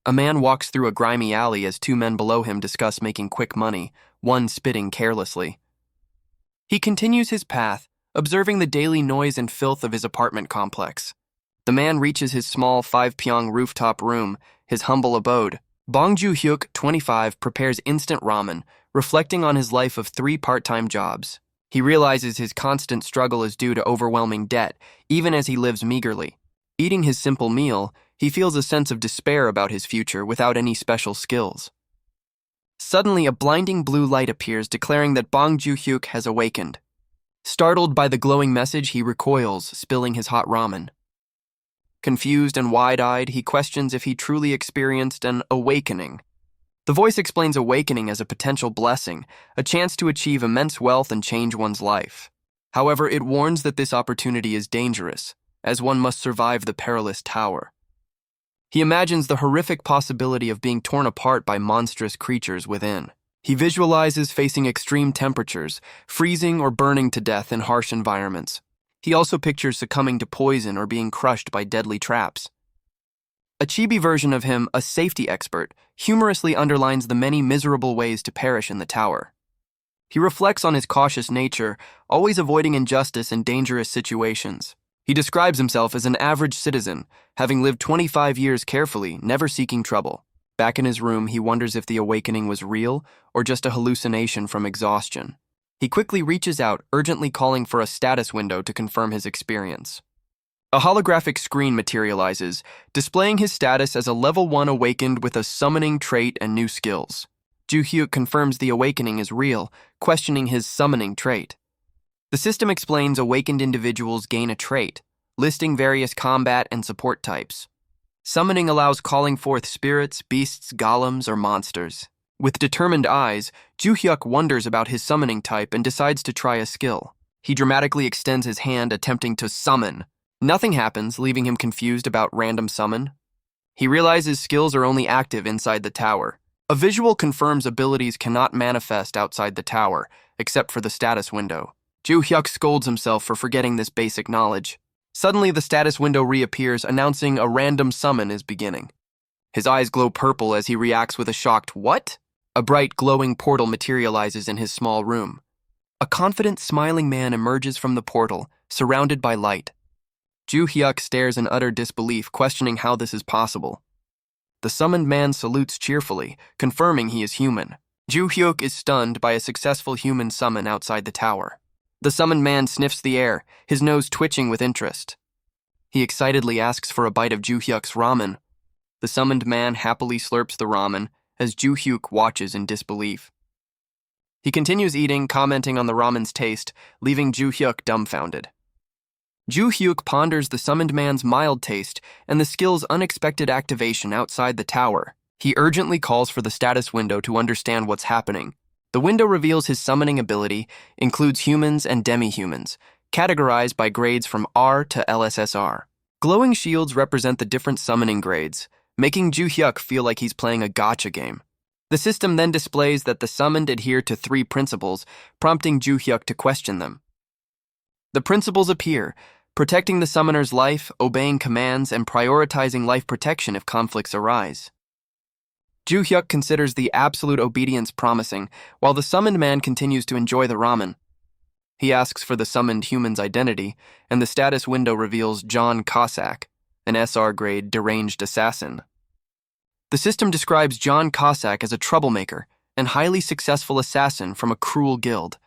A man walks through a grimy alley as two men below him discuss making quick money, one spitting carelessly. He continues his path, observing the daily noise and filth of his apartment complex. The man reaches his small 5-pyong rooftop room, his humble abode. Bong Joo-hyuk, 25, prepares instant ramen, reflecting on his life of 3 part-time jobs. He realizes his constant struggle is due to overwhelming debt, even as he lives meagerly. Eating his simple meal, he feels a sense of despair about his future without any special skills. Suddenly, a blinding blue light appears, declaring that Bong Joo-hyuk has awakened. Startled by the glowing message, he recoils, spilling his hot ramen. Confused and wide-eyed, he questions if he truly experienced an awakening. The voice explains awakening as a potential blessing, a chance to achieve immense wealth and change one's life. However, it warns that this opportunity is dangerous, as one must survive the perilous tower. He imagines the horrific possibility of being torn apart by monstrous creatures within. He visualizes facing extreme temperatures, freezing or burning to death in harsh environments. He also pictures succumbing to poison or being crushed by deadly traps. A chibi version of him, a safety expert, humorously underlines the many miserable ways to perish in the tower. He reflects on his cautious nature, always avoiding injustice and dangerous situations. He describes himself as an average citizen, having lived 25 years carefully, never seeking trouble. Back in his room, he wonders if the awakening was real or just a hallucination from exhaustion. He quickly reaches out, urgently calling for a status window to confirm his experience. A holographic screen materializes, displaying his status as a level 1 awakened with a summoning trait and new skills. Joo-hyuk confirms the awakening is real, questioning his summoning trait. The system explains awakened individuals gain a trait, listing various combat and support types. Summoning allows calling forth spirits, beasts, golems, or monsters. With determined eyes, Joo-hyuk wonders about his summoning type and decides to try a skill. He dramatically extends his hand, attempting to summon. Nothing happens, leaving him confused about random summon. He realizes skills are only active inside the tower. A visual confirms abilities cannot manifest outside the tower, except for the status window. Joo-hyuk scolds himself for forgetting this basic knowledge. Suddenly, the status window reappears, announcing a random summon is beginning. His eyes glow purple as he reacts with a shocked, "What?" A bright, glowing portal materializes in his small room. A confident, smiling man emerges from the portal, surrounded by light. Joo-hyuk stares in utter disbelief, questioning how this is possible. The summoned man salutes cheerfully, confirming he is human. Joo-hyuk is stunned by a successful human summon outside the tower. The summoned man sniffs the air, his nose twitching with interest. He excitedly asks for a bite of Joo-hyuk's ramen. The summoned man happily slurps the ramen as Joo-hyuk watches in disbelief. He continues eating, commenting on the ramen's taste, leaving Joo-hyuk dumbfounded. Joo-hyuk ponders the summoned man's mild taste and the skill's unexpected activation outside the tower. He urgently calls for the status window to understand what's happening. The window reveals his summoning ability, includes humans and demi-humans, categorized by grades from R to LSSR. Glowing shields represent the different summoning grades, making Joo-hyuk feel like he's playing a gacha game. The system then displays that the summoned adhere to 3 principles, prompting Joo-hyuk to question them. The principles appear: protecting the summoner's life, obeying commands, and prioritizing life protection if conflicts arise. Joo-hyuk considers the absolute obedience promising, while the summoned man continues to enjoy the ramen. He asks for the summoned human's identity, and the status window reveals John Cossack, an SR-grade deranged assassin. The system describes John Cossack as a troublemaker and highly successful assassin from a cruel guild.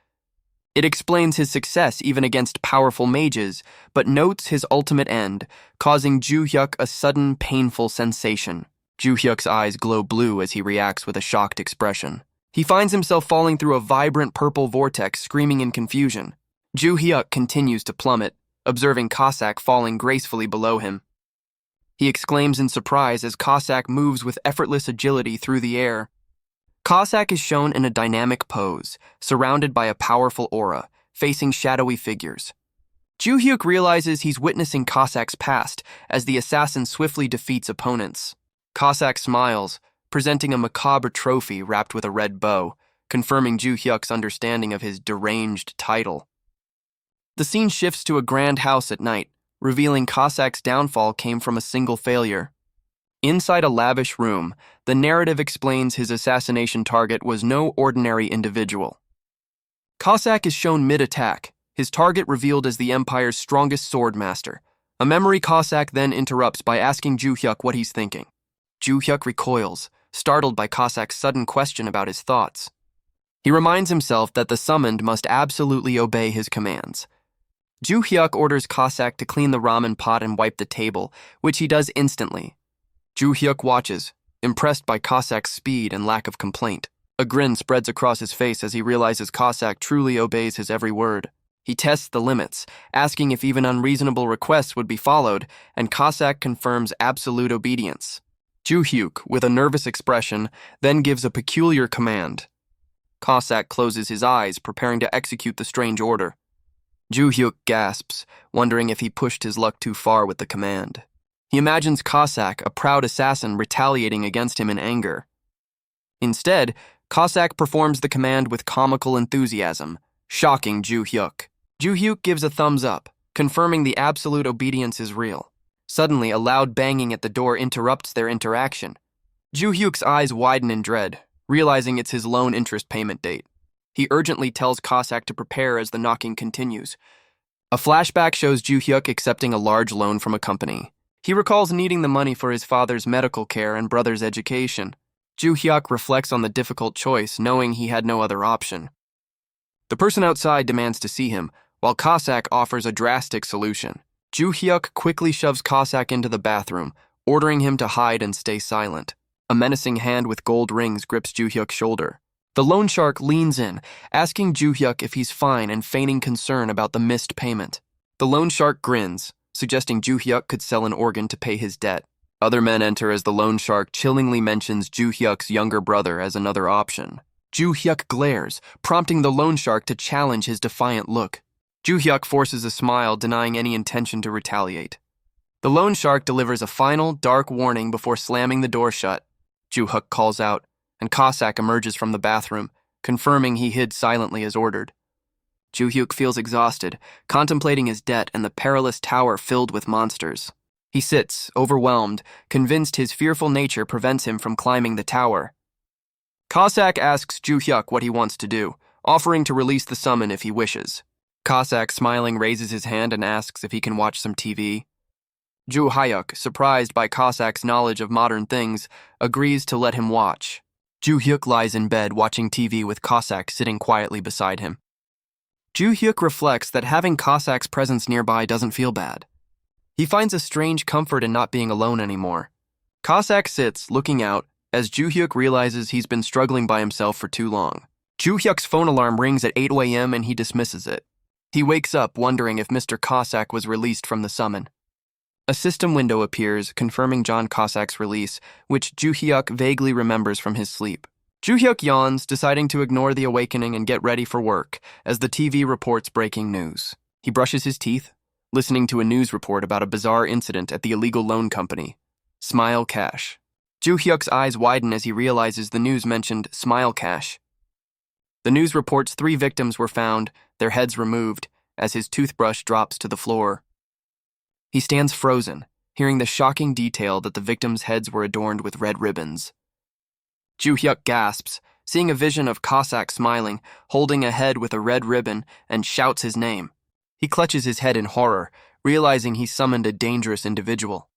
It explains his success even against powerful mages, but notes his ultimate end, causing Joo-hyuk a sudden, painful sensation. Joo-hyuk's eyes glow blue as he reacts with a shocked expression. He finds himself falling through a vibrant purple vortex, screaming in confusion. Joo-hyuk continues to plummet, observing Cossack falling gracefully below him. He exclaims in surprise as Cossack moves with effortless agility through the air. Cossack is shown in a dynamic pose, surrounded by a powerful aura, facing shadowy figures. Joo-hyuk realizes he's witnessing Cossack's past as the assassin swiftly defeats opponents. Cossack smiles, presenting a macabre trophy wrapped with a red bow, confirming Joo-hyuk's understanding of his deranged title. The scene shifts to a grand house at night, revealing Cossack's downfall came from a single failure. Inside a lavish room, the narrative explains his assassination target was no ordinary individual. Cossack is shown mid-attack, his target revealed as the Empire's strongest sword master. A memory Cossack then interrupts by asking Ju-hyuk what he's thinking. Ju-hyuk recoils, startled by Cossack's sudden question about his thoughts. He reminds himself that the summoned must absolutely obey his commands. Ju-hyuk orders Cossack to clean the ramen pot and wipe the table, which he does instantly. Ju-hyuk watches, impressed by Cossack's speed and lack of complaint. A grin spreads across his face as he realizes Cossack truly obeys his every word. He tests the limits, asking if even unreasonable requests would be followed, and Cossack confirms absolute obedience. Ju-hyuk, with a nervous expression, then gives a peculiar command. Cossack closes his eyes, preparing to execute the strange order. Ju-hyuk gasps, wondering if he pushed his luck too far with the command. He imagines Cossack, a proud assassin, retaliating against him in anger. Instead, Cossack performs the command with comical enthusiasm, shocking Ju-hyuk. Ju-hyuk gives a thumbs up, confirming the absolute obedience is real. Suddenly, a loud banging at the door interrupts their interaction. Ju-hyuk's eyes widen in dread, realizing it's his loan interest payment date. He urgently tells Cossack to prepare as the knocking continues. A flashback shows Ju-hyuk accepting a large loan from a company. He recalls needing the money for his father's medical care and brother's education. Ju-hyuk reflects on the difficult choice, knowing he had no other option. The person outside demands to see him, while Cossack offers a drastic solution. Ju-hyuk quickly shoves Cossack into the bathroom, ordering him to hide and stay silent. A menacing hand with gold rings grips Ju-hyuk's shoulder. The loan shark leans in, asking Ju-hyuk if he's fine and feigning concern about the missed payment. The loan shark grins, suggesting Ju-hyuk could sell an organ to pay his debt. Other men enter as the loan shark chillingly mentions Ju-hyuk's younger brother as another option. Ju-hyuk glares, prompting the loan shark to challenge his defiant look. Ju-hyuk forces a smile, denying any intention to retaliate. The loan shark delivers a final, dark warning before slamming the door shut. Ju-hyuk calls out, and Cossack emerges from the bathroom, confirming he hid silently as ordered. Ju-hyuk feels exhausted, contemplating his debt and the perilous tower filled with monsters. He sits, overwhelmed, convinced his fearful nature prevents him from climbing the tower. Cossack asks Ju-hyuk what he wants to do, offering to release the summon if he wishes. Cossack, smiling, raises his hand and asks if he can watch some TV. Ju-hyuk, surprised by Cossack's knowledge of modern things, agrees to let him watch. Ju-hyuk lies in bed watching TV with Cossack sitting quietly beside him. Ju-hyuk reflects that having Cossack's presence nearby doesn't feel bad. He finds a strange comfort in not being alone anymore. Cossack sits, looking out, as Ju-hyuk realizes he's been struggling by himself for too long. Ju-hyuk's phone alarm rings at 8 a.m. and he dismisses it. He wakes up wondering if Mr. Cossack was released from the summon. A system window appears, confirming John Cossack's release, which Ju-hyuk vaguely remembers from his sleep. Ju-hyuk yawns, deciding to ignore the awakening and get ready for work, as the TV reports breaking news. He brushes his teeth, listening to a news report about a bizarre incident at the illegal loan company, Smile Cash. Ju-hyuk's eyes widen as he realizes the news mentioned Smile Cash. The news reports 3 victims were found, their heads removed, as his toothbrush drops to the floor. He stands frozen, hearing the shocking detail that the victims' heads were adorned with red ribbons. Ju-hyuk gasps, seeing a vision of Cossack smiling, holding a head with a red ribbon, and shouts his name. He clutches his head in horror, realizing he summoned a dangerous individual.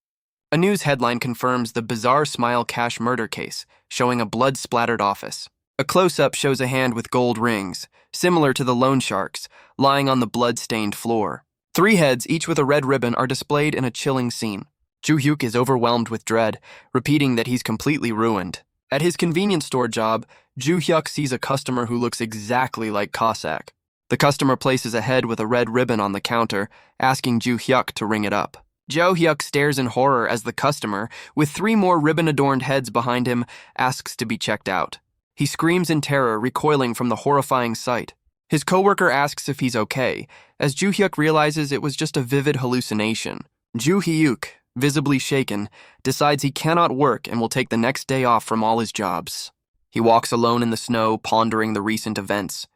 A news headline confirms the bizarre Smile Cash murder case, showing a blood-splattered office. A close-up shows a hand with gold rings, similar to the loan shark's, lying on the blood-stained floor. 3 heads, each with a red ribbon, are displayed in a chilling scene. Ju-hyuk is overwhelmed with dread, repeating that he's completely ruined. At his convenience store job, Ju-hyuk sees a customer who looks exactly like Cossack. The customer places a head with a red ribbon on the counter, asking Ju-hyuk to ring it up. Ju-hyuk stares in horror as the customer, with 3 more ribbon-adorned heads behind him, asks to be checked out. He screams in terror, recoiling from the horrifying sight. His coworker asks if he's okay, as Ju-hyuk realizes it was just a vivid hallucination. Ju-hyuk, visibly shaken, decides he cannot work and will take the next day off from all his jobs. He walks alone in the snow, pondering the recent events.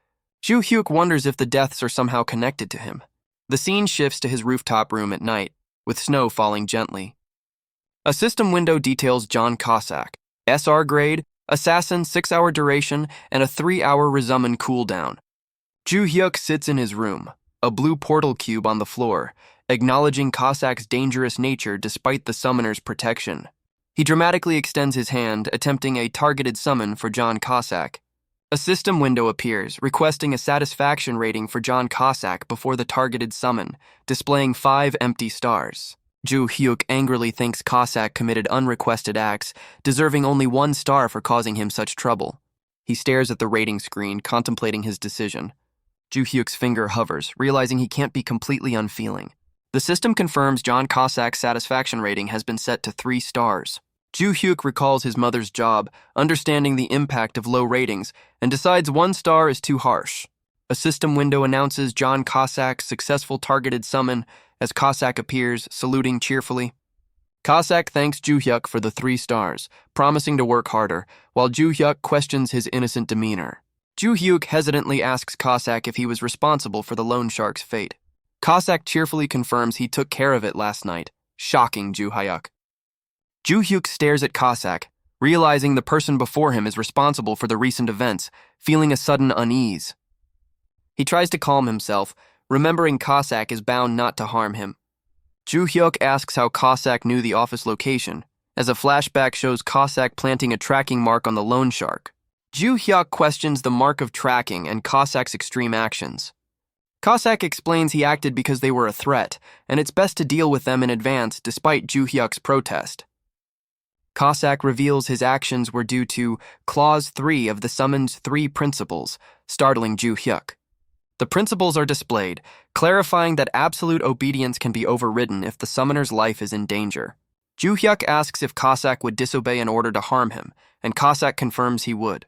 Ju-hyuk wonders if the deaths are somehow connected to him. The scene shifts to his rooftop room at night, with snow falling gently. A system window details John Cossack, SR grade, assassin 6-hour duration, and a 3-hour resummon cooldown. Ju Hyuk sits in his room, a blue portal cube on the floor, acknowledging Cossack's dangerous nature despite the summoner's protection. He dramatically extends his hand, attempting a targeted summon for John Cossack. A system window appears, requesting a satisfaction rating for John Cossack before the targeted summon, displaying 5 empty stars. Ju Hyuk angrily thinks Cossack committed unrequested acts, deserving only 1 star for causing him such trouble. He stares at the rating screen, contemplating his decision. Ju Hyuk's finger hovers, realizing he can't be completely unfeeling. The system confirms John Cossack's satisfaction rating has been set to 3 stars. Ju Hyuk recalls his mother's job, understanding the impact of low ratings, and decides 1 star is too harsh. A system window announces John Cossack's successful targeted summon as Cossack appears, saluting cheerfully. Cossack thanks Ju Hyuk for the 3 stars, promising to work harder, while Ju Hyuk questions his innocent demeanor. Ju Hyuk hesitantly asks Cossack if he was responsible for the loan shark's fate. Cossack cheerfully confirms he took care of it last night, shocking Ju Hyuk. Ju Hyuk stares at Cossack, realizing the person before him is responsible for the recent events, feeling a sudden unease. He tries to calm himself, remembering Cossack is bound not to harm him. Ju Hyuk asks how Cossack knew the office location, as a flashback shows Cossack planting a tracking mark on the loan shark. Ju Hyuk questions the mark of tracking and Cossack's extreme actions. Cossack explains he acted because they were a threat, and it's best to deal with them in advance despite Ju Hyuk's protest. Cossack reveals his actions were due to Clause 3 of the summon's 3 principles, startling Ju Hyuk. The principles are displayed, clarifying that absolute obedience can be overridden if the summoner's life is in danger. Ju Hyuk asks if Cossack would disobey in order to harm him, and Cossack confirms he would.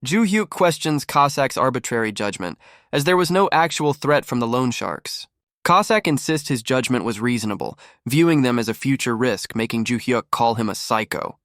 Ju Hyuk questions Cossack's arbitrary judgment, as there was no actual threat from the loan sharks. Cossack insists his judgment was reasonable, viewing them as a future risk, making Ju Hyuk call him a psycho.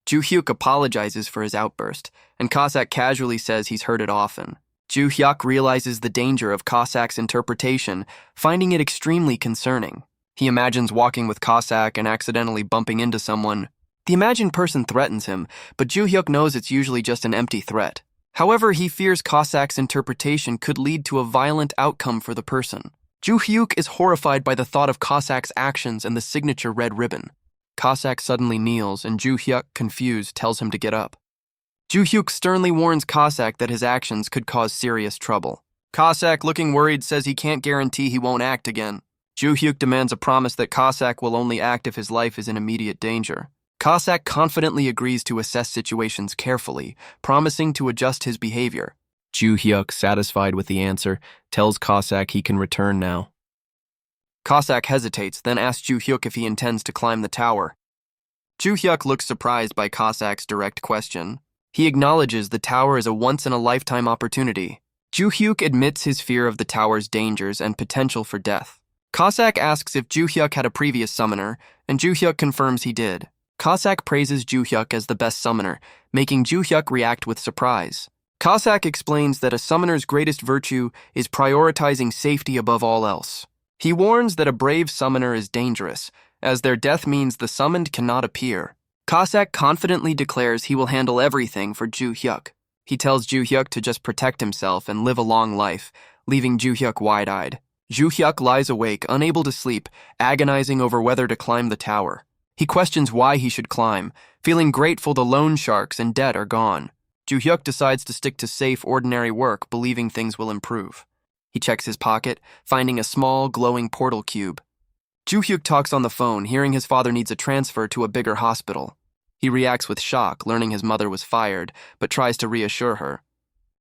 Ju Hyuk apologizes for his outburst, and Cossack casually says he's heard it often. Ju Hyuk realizes the danger of Cossack's interpretation, finding it extremely concerning. He imagines walking with Cossack and accidentally bumping into someone. The imagined person threatens him, but Ju Hyuk knows it's usually just an empty threat. However, he fears Cossack's interpretation could lead to a violent outcome for the person. Ju Hyuk is horrified by the thought of Cossack's actions and the signature red ribbon. Cossack suddenly kneels, and Ju Hyuk, confused, tells him to get up. Ju Hyuk sternly warns Cossack that his actions could cause serious trouble. Cossack, looking worried, says he can't guarantee he won't act again. Ju Hyuk demands a promise that Cossack will only act if his life is in immediate danger. Cossack confidently agrees to assess situations carefully, promising to adjust his behavior. Ju Hyuk, satisfied with the answer, tells Cossack he can return now. Cossack hesitates, then asks Ju Hyuk if he intends to climb the tower. Ju Hyuk looks surprised by Cossack's direct question. He acknowledges the tower is a once-in-a-lifetime opportunity. Ju Hyuk admits his fear of the tower's dangers and potential for death. Cossack asks if Ju Hyuk had a previous summoner, and Ju Hyuk confirms he did. Cossack praises Ju Hyuk as the best summoner, making Ju Hyuk react with surprise. Cossack explains that a summoner's greatest virtue is prioritizing safety above all else. He warns that a brave summoner is dangerous, as their death means the summoned cannot appear. Cossack confidently declares he will handle everything for Ju Hyuk. He tells Ju Hyuk to just protect himself and live a long life, leaving Ju Hyuk wide-eyed. Ju Hyuk lies awake, unable to sleep, agonizing over whether to climb the tower. He questions why he should climb, feeling grateful the loan sharks and debt are gone. Ju Hyuk decides to stick to safe, ordinary work, believing things will improve. He checks his pocket, finding a small, glowing portal cube. Ju Hyuk talks on the phone, hearing his father needs a transfer to a bigger hospital. He reacts with shock, learning his mother was fired, but tries to reassure her.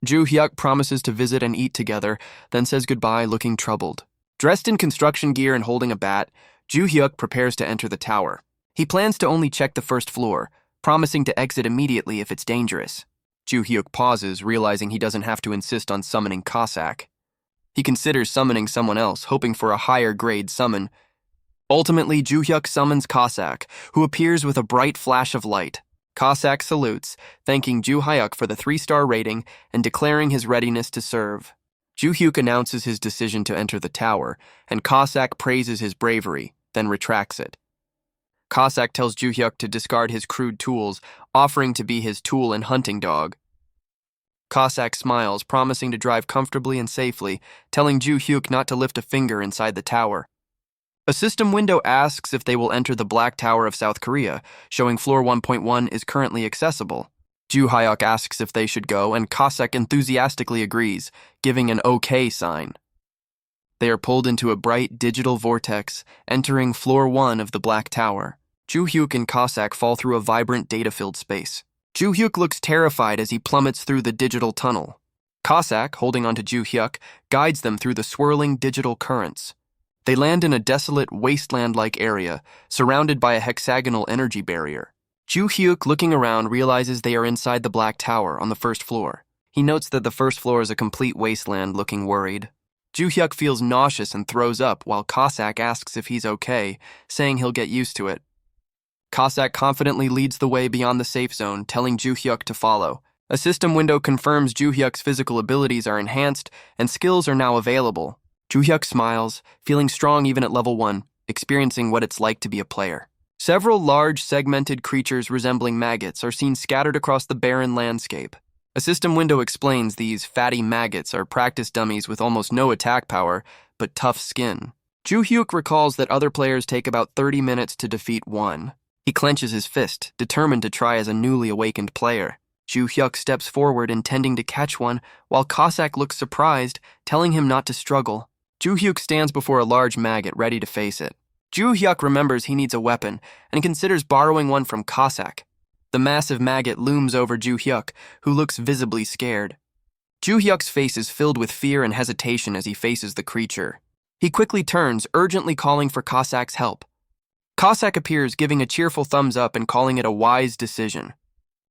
Ju Hyuk promises to visit and eat together, then says goodbye, looking troubled. Dressed in construction gear and holding a bat, Ju Hyuk prepares to enter the tower. He plans to only check the first floor, promising to exit immediately if it's dangerous. Ju Hyuk pauses, realizing he doesn't have to insist on summoning Cossack. He considers summoning someone else, hoping for a higher grade summon. Ultimately, Ju Hyuk summons Cossack, who appears with a bright flash of light. Cossack salutes, thanking Ju Hyuk for the 3-star rating and declaring his readiness to serve. Ju Hyuk announces his decision to enter the tower, and Cossack praises his bravery, then retracts it. Cossack tells Ju-hyuk to discard his crude tools, offering to be his tool and hunting dog. Cossack smiles, promising to drive comfortably and safely, telling Ju-hyuk not to lift a finger inside the tower. A system window asks if they will enter the Black Tower of South Korea, showing floor 1.1 is currently accessible. Ju-hyuk asks if they should go, and Cossack enthusiastically agrees, giving an OK sign. They are pulled into a bright digital vortex, entering floor 1 of the Black Tower. Ju-hyuk and Cossack fall through a vibrant data-filled space. Ju-hyuk looks terrified as he plummets through the digital tunnel. Cossack, holding onto Ju-hyuk, guides them through the swirling digital currents. They land in a desolate, wasteland-like area, surrounded by a hexagonal energy barrier. Ju-hyuk, looking around, realizes they are inside the Black Tower on the first floor. He notes that the first floor is a complete wasteland, looking worried. Ju-hyuk feels nauseous and throws up, while Cossack asks if he's okay, saying he'll get used to it. Cossack confidently leads the way beyond the safe zone, telling Ju-hyuk to follow. A system window confirms Ju-hyuk's physical abilities are enhanced and skills are now available. Ju-hyuk smiles, feeling strong even at level 1, experiencing what it's like to be a player. Several large, segmented creatures resembling maggots are seen scattered across the barren landscape. A system window explains these fatty maggots are practice dummies with almost no attack power, but tough skin. Ju-hyuk recalls that other players take about 30 minutes to defeat one. He clenches his fist, determined to try as a newly awakened player. Ju-hyuk steps forward, intending to catch one, while Cossack looks surprised, telling him not to struggle. Ju-hyuk stands before a large maggot, ready to face it. Ju-hyuk remembers he needs a weapon, and considers borrowing one from Cossack. The massive maggot looms over Ju-hyuk, who looks visibly scared. Ju-hyuk's face is filled with fear and hesitation as he faces the creature. He quickly turns, urgently calling for Cossack's help. Cossack appears, giving a cheerful thumbs up and calling it a wise decision.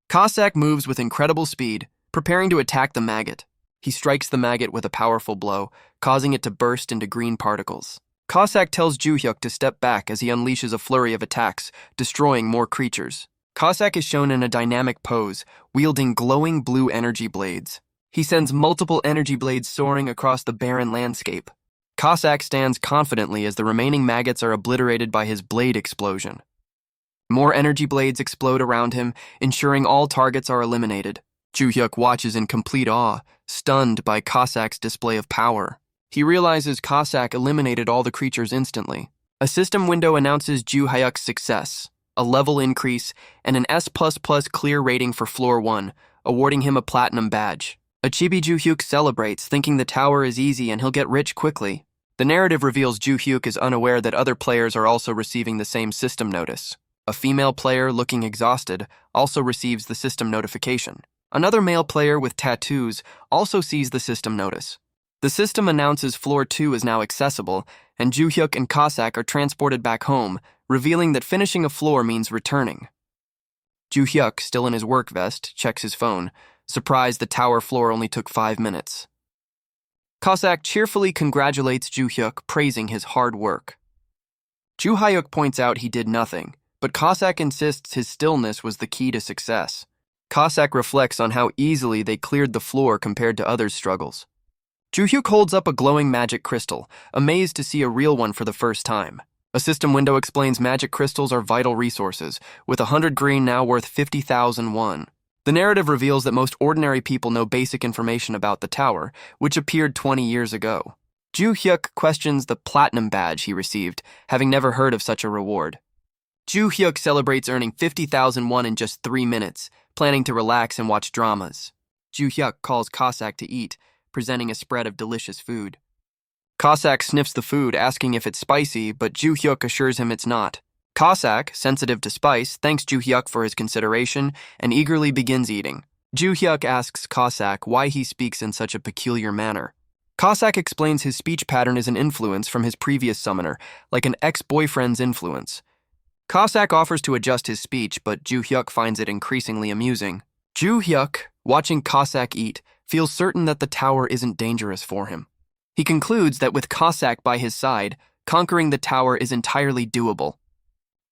Cossack moves with incredible speed, preparing to attack the maggot. He strikes the maggot with a powerful blow, causing it to burst into green particles. Cossack tells Ju-hyuk to step back as he unleashes a flurry of attacks, destroying more creatures. Cossack is shown in a dynamic pose, wielding glowing blue energy blades. He sends multiple energy blades soaring across the barren landscape. Cossack stands confidently as the remaining maggots are obliterated by his blade explosion. More energy blades explode around him, ensuring all targets are eliminated. Ju-hyuk watches in complete awe, stunned by Cossack's display of power. He realizes Cossack eliminated all the creatures instantly. A system window announces Ju-hyuk's success, a level increase, and an S++ clear rating for floor 1, awarding him a platinum badge. A chibi Ju-hyuk celebrates, thinking the tower is easy and he'll get rich quickly. The narrative reveals Ju-hyuk is unaware that other players are also receiving the same system notice. A female player, looking exhausted, also receives the system notification. Another male player with tattoos also sees the system notice. The system announces floor 2 is now accessible, and Ju-hyuk and Cossack are transported back home, revealing that finishing a floor means returning. Ju-hyuk, still in his work vest, checks his phone, surprised the tower floor only took 5 minutes. Cossack cheerfully congratulates Ju-hyuk, praising his hard work. Ju-hyuk points out he did nothing, but Cossack insists his stillness was the key to success. Cossack reflects on how easily they cleared the floor compared to others' struggles. Ju-hyuk holds up a glowing magic crystal, amazed to see a real one for the first time. A system window explains magic crystals are vital resources, with 100 green now worth 50,000 won. The narrative reveals that most ordinary people know basic information about the tower, which appeared 20 years ago. Ju-hyuk questions the platinum badge he received, having never heard of such a reward. Ju-hyuk celebrates earning 50,000 won in just 3 minutes, planning to relax and watch dramas. Ju-hyuk calls Cossack to eat, presenting a spread of delicious food. Cossack sniffs the food, asking if it's spicy, but Ju-hyuk assures him it's not. Cossack, sensitive to spice, thanks Ju-hyuk for his consideration and eagerly begins eating. Ju-hyuk asks Cossack why he speaks in such a peculiar manner. Cossack explains his speech pattern is an influence from his previous summoner, like an ex-boyfriend's influence. Cossack offers to adjust his speech, but Ju-hyuk finds it increasingly amusing. Ju-hyuk, watching Cossack eat, feels certain that the tower isn't dangerous for him. He concludes that with Cossack by his side, conquering the tower is entirely doable.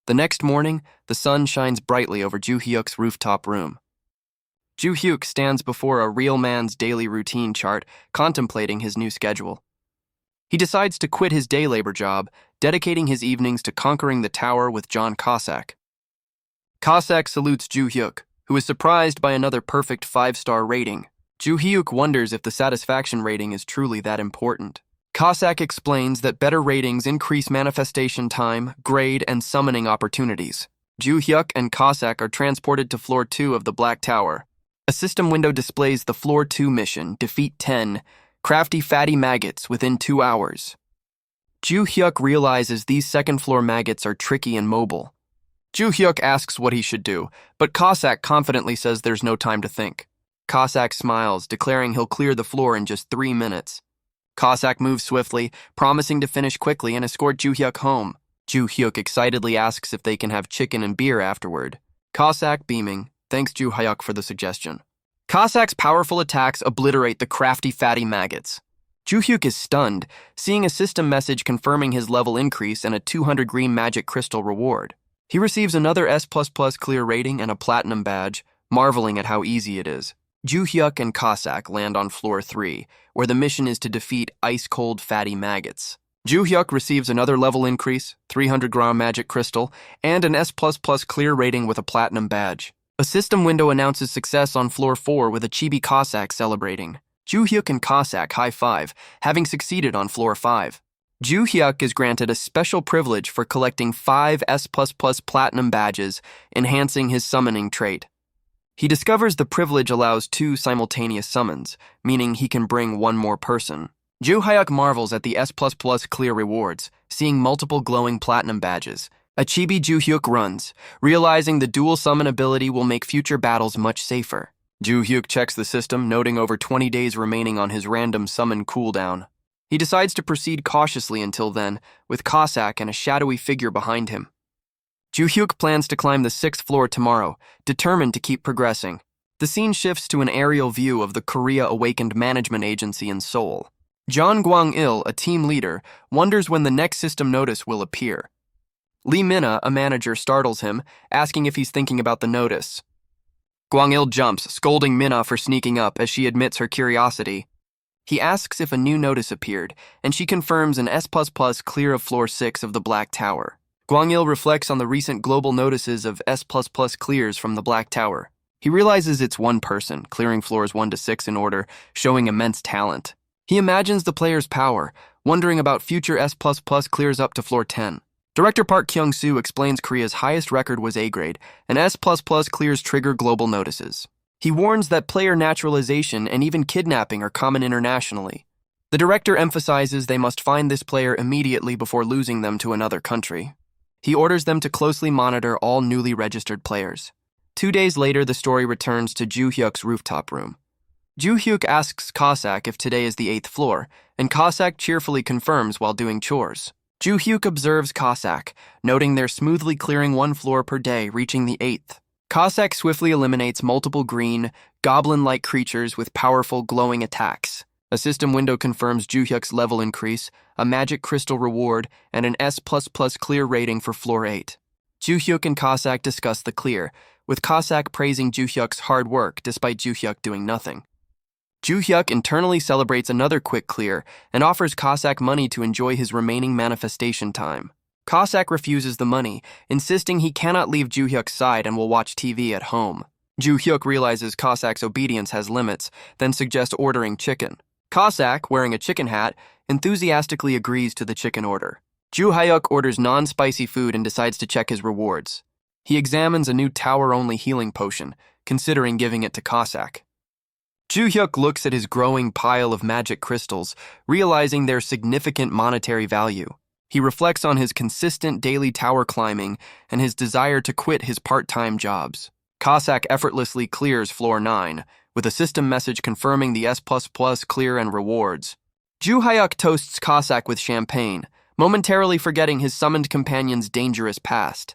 The next morning, the sun shines brightly over Ju-hyuk's rooftop room. Ju-hyuk stands before a real man's daily routine chart, contemplating his new schedule. He decides to quit his day labor job, dedicating his evenings to conquering the tower with John Cossack. Cossack salutes Ju Hyuk, who is surprised by another perfect 5-star rating. Ju Hyuk wonders if the satisfaction rating is truly that important. Cossack explains that better ratings increase manifestation time, grade, and summoning opportunities. Ju Hyuk and Cossack are transported to Floor 2 of the Black Tower. A system window displays the Floor 2 mission, defeat 10 crafty fatty maggots within 2 hours. Ju Hyuk realizes these second-floor maggots are tricky and mobile. Ju Hyuk asks what he should do, but Cossack confidently says there's no time to think. Cossack smiles, declaring he'll clear the floor in just 3 minutes. Cossack moves swiftly, promising to finish quickly and escort Ju Hyuk home. Ju Hyuk excitedly asks if they can have chicken and beer afterward. Cossack, beaming, thanks Ju Hyuk for the suggestion. Cossack's powerful attacks obliterate the crafty fatty maggots. Ju Hyuk is stunned, seeing a system message confirming his level increase and a 200 green magic crystal reward. He receives another S++ clear rating and a platinum badge, marveling at how easy it is. Ju Hyuk and Cossack land on Floor 3, where the mission is to defeat ice-cold fatty maggots. Ju Hyuk receives another level increase, 300 gram magic crystal, and an S++ clear rating with a platinum badge. A system window announces success on Floor 4 with a chibi Cossack celebrating. Ju Hyuk and Cossack high-five, having succeeded on Floor 5. Ju Hyuk is granted a special privilege for collecting 5 S++ platinum badges, enhancing his summoning trait. He discovers the privilege allows 2 simultaneous summons, meaning he can bring 1 more person. Ju Hyuk marvels at the S++ clear rewards, seeing multiple glowing platinum badges. A chibi Ju Hyuk runs, realizing the dual summon ability will make future battles much safer. Ju Hyuk checks the system, noting over 20 days remaining on his random summon cooldown. He decides to proceed cautiously until then, with Cossack and a shadowy figure behind him. Ju Hyuk plans to climb the 6th floor tomorrow, determined to keep progressing. The scene shifts to an aerial view of the Korea Awakened Management Agency in Seoul. John Gwang-il, a team leader, wonders when the next system notice will appear. Lee Mina, a manager, startles him, asking if he's thinking about the notice. Gwang-il jumps, scolding Mina for sneaking up as she admits her curiosity. He asks if a new notice appeared, and she confirms an S++ clear of Floor 6 of the Black Tower. Gwang-il reflects on the recent global notices of S++ clears from the Black Tower. He realizes it's one person, clearing floors 1 to 6 in order, showing immense talent. He imagines the player's power, wondering about future S++ clears up to Floor 10. Director Park Kyung-soo explains Korea's highest record was A grade, and S++ clears trigger global notices. He warns that player naturalization and even kidnapping are common internationally. The director emphasizes they must find this player immediately before losing them to another country. He orders them to closely monitor all newly registered players. 2 days later, the story returns to Ju Hyuk's rooftop room. Ju Hyuk asks Cossack if today is the 8th floor, and Cossack cheerfully confirms while doing chores. Ju Hyuk observes Cossack, noting they're smoothly clearing 1 floor per day, reaching the 8th. Cossack swiftly eliminates multiple green, goblin-like creatures with powerful, glowing attacks. A system window confirms Ju Hyuk's level increase, a magic crystal reward, and an S++ clear rating for Floor 8. Ju Hyuk and Cossack discuss the clear, with Cossack praising Ju Hyuk's hard work despite Ju Hyuk doing nothing. Ju Hyuk internally celebrates another quick clear and offers Cossack money to enjoy his remaining manifestation time. Cossack refuses the money, insisting he cannot leave Ju Hyuk's side and will watch TV at home. Ju Hyuk realizes Cossack's obedience has limits, then suggests ordering chicken. Cossack, wearing a chicken hat, enthusiastically agrees to the chicken order. Ju Hyuk orders non-spicy food and decides to check his rewards. He examines a new tower-only healing potion, considering giving it to Cossack. Ju Hyuk looks at his growing pile of magic crystals, realizing their significant monetary value. He reflects on his consistent daily tower climbing and his desire to quit his part-time jobs. Cossack effortlessly clears Floor 9, with a system message confirming the S++ clear and rewards. Ju Hyuk toasts Cossack with champagne, momentarily forgetting his summoned companion's dangerous past.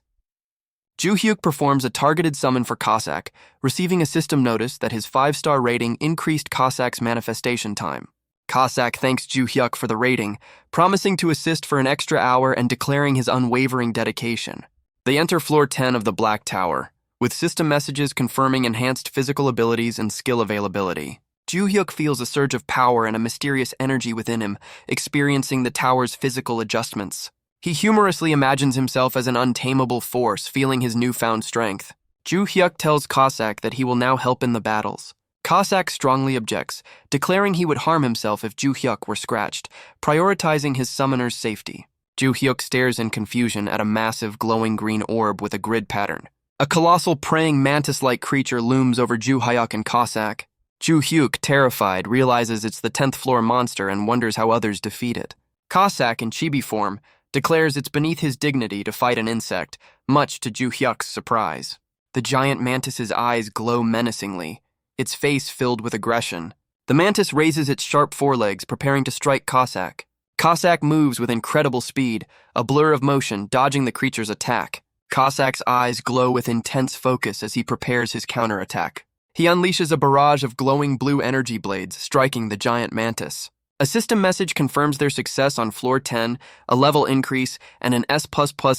Ju Hyuk performs a targeted summon for Cossack, receiving a system notice that his 5-star rating increased Cossack's manifestation time. Cossack thanks Ju Hyuk for the rating, promising to assist for an extra hour and declaring his unwavering dedication. They enter Floor 10 of the Black Tower, with system messages confirming enhanced physical abilities and skill availability. Ju Hyuk feels a surge of power and a mysterious energy within him, experiencing the tower's physical adjustments. He humorously imagines himself as an untamable force, feeling his newfound strength. Ju Hyuk tells Cossack that he will now help in the battles. Cossack strongly objects, declaring he would harm himself if Ju Hyuk were scratched, prioritizing his summoner's safety. Ju Hyuk stares in confusion at a massive glowing green orb with a grid pattern. A colossal praying mantis-like creature looms over Ju Hyuk and Cossack. Ju Hyuk, terrified, realizes it's the 10th floor monster and wonders how others defeat it. Cossack, in chibi form, declares it's beneath his dignity to fight an insect, much to Ju Hyuk's surprise. The giant mantis's eyes glow menacingly, its face filled with aggression. The mantis raises its sharp forelegs, preparing to strike Cossack. Cossack moves with incredible speed, a blur of motion, dodging the creature's attack. Cossack's eyes glow with intense focus as he prepares his counterattack. He unleashes a barrage of glowing blue energy blades, striking the giant mantis. A system message confirms their success on floor 10, a level increase, and an S++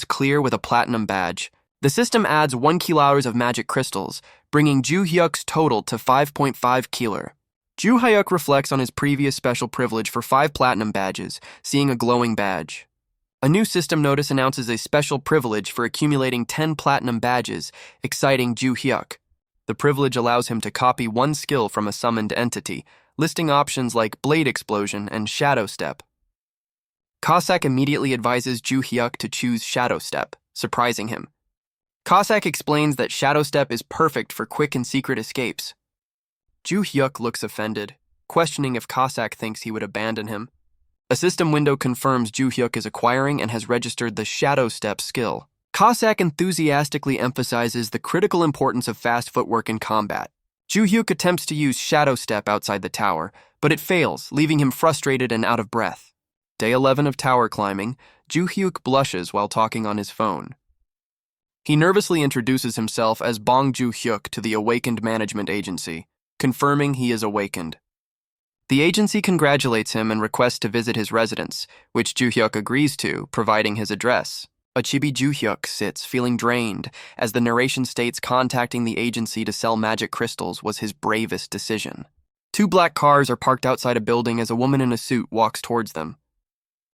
clear with a platinum badge. The system adds 1 kilo of magic crystals, bringing Ju Hyuk's total to 5.5 kilo. Ju Hyuk reflects on his previous special privilege for 5 platinum badges, seeing a glowing badge. A new system notice announces a special privilege for accumulating 10 platinum badges, exciting Ju Hyuk. The privilege allows him to copy 1 skill from a summoned entity, listing options like Blade Explosion and Shadow Step. Cossack immediately advises Ju Hyuk to choose Shadow Step, surprising him. Cossack explains that Shadow Step is perfect for quick and secret escapes. Ju Hyuk looks offended, questioning if Cossack thinks he would abandon him. A system window confirms Ju Hyuk is acquiring and has registered the Shadow Step skill. Cossack enthusiastically emphasizes the critical importance of fast footwork in combat. Ju Hyuk attempts to use Shadow Step outside the tower, but it fails, leaving him frustrated and out of breath. Day 11 of tower climbing, Ju Hyuk blushes while talking on his phone. He nervously introduces himself as Bong Ju Hyuk to the Awakened Management Agency, confirming he is awakened. The agency congratulates him and requests to visit his residence, which Ju Hyuk agrees to, providing his address. A chibi Ju Hyuk sits, feeling drained, as the narration states contacting the agency to sell magic crystals was his bravest decision. 2 black cars are parked outside a building as a woman in a suit walks towards them.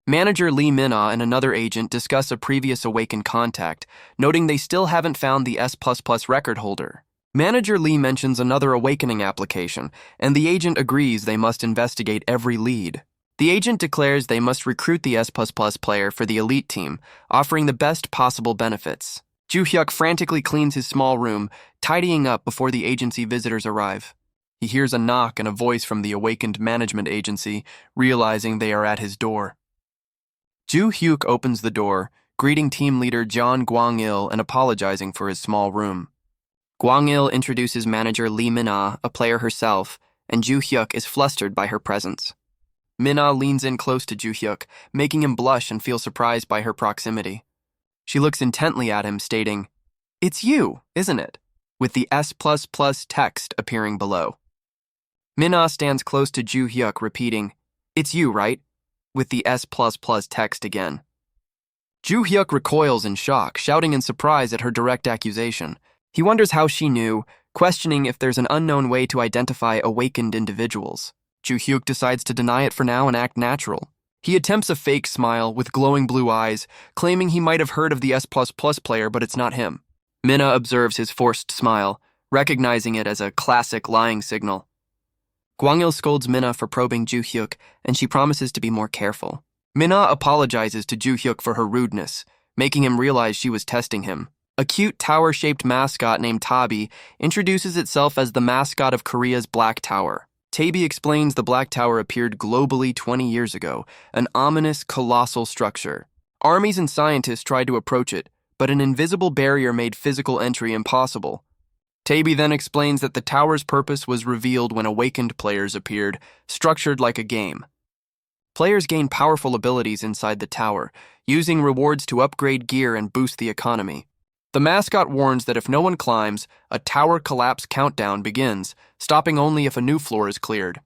Manager Lee Min-ah and another agent discuss a previous awakened contact, noting they still haven't found the S++ record holder. Manager Lee mentions another awakening application, and the agent agrees they must investigate every lead. The agent declares they must recruit the S++ player for the elite team, offering the best possible benefits. Ju Hyuk frantically cleans his small room, tidying up before the agency visitors arrive. He hears a knock and a voice from the Awakened Management Agency, realizing they are at his door. Ju Hyuk opens the door, greeting team leader John Gwang-il and apologizing for his small room. Gwang-il introduces manager Lee Min-ah, a player herself, and Ju Hyuk is flustered by her presence. Min-ah leans in close to Ju Hyuk, making him blush and feel surprised by her proximity. She looks intently at him, stating, "It's you, isn't it?" with the S++ text appearing below. Min-ah stands close to Ju Hyuk, repeating, "It's you, right?" with the S++ text again. Ju Hyuk recoils in shock, shouting in surprise at her direct accusation. He wonders how she knew, questioning if there's an unknown way to identify awakened individuals. Ju Hyuk decides to deny it for now and act natural. He attempts a fake smile with glowing blue eyes, claiming he might have heard of the S++ player, but it's not him. Min-ah observes his forced smile, recognizing it as a classic lying signal. Gwang-il scolds Min-ah for probing Ju Hyuk, and she promises to be more careful. Min-ah apologizes to Ju Hyuk for her rudeness, making him realize she was testing him. A cute tower-shaped mascot named Tabi introduces itself as the mascot of Korea's Black Tower. Tabi explains the Black Tower appeared globally 20 years ago, an ominous, colossal structure. Armies and scientists tried to approach it, but an invisible barrier made physical entry impossible. Tabi then explains that the tower's purpose was revealed when awakened players appeared, structured like a game. Players gain powerful abilities inside the tower, using rewards to upgrade gear and boost the economy. The mascot warns that if no one climbs, a tower collapse countdown begins, stopping only if a new floor is cleared.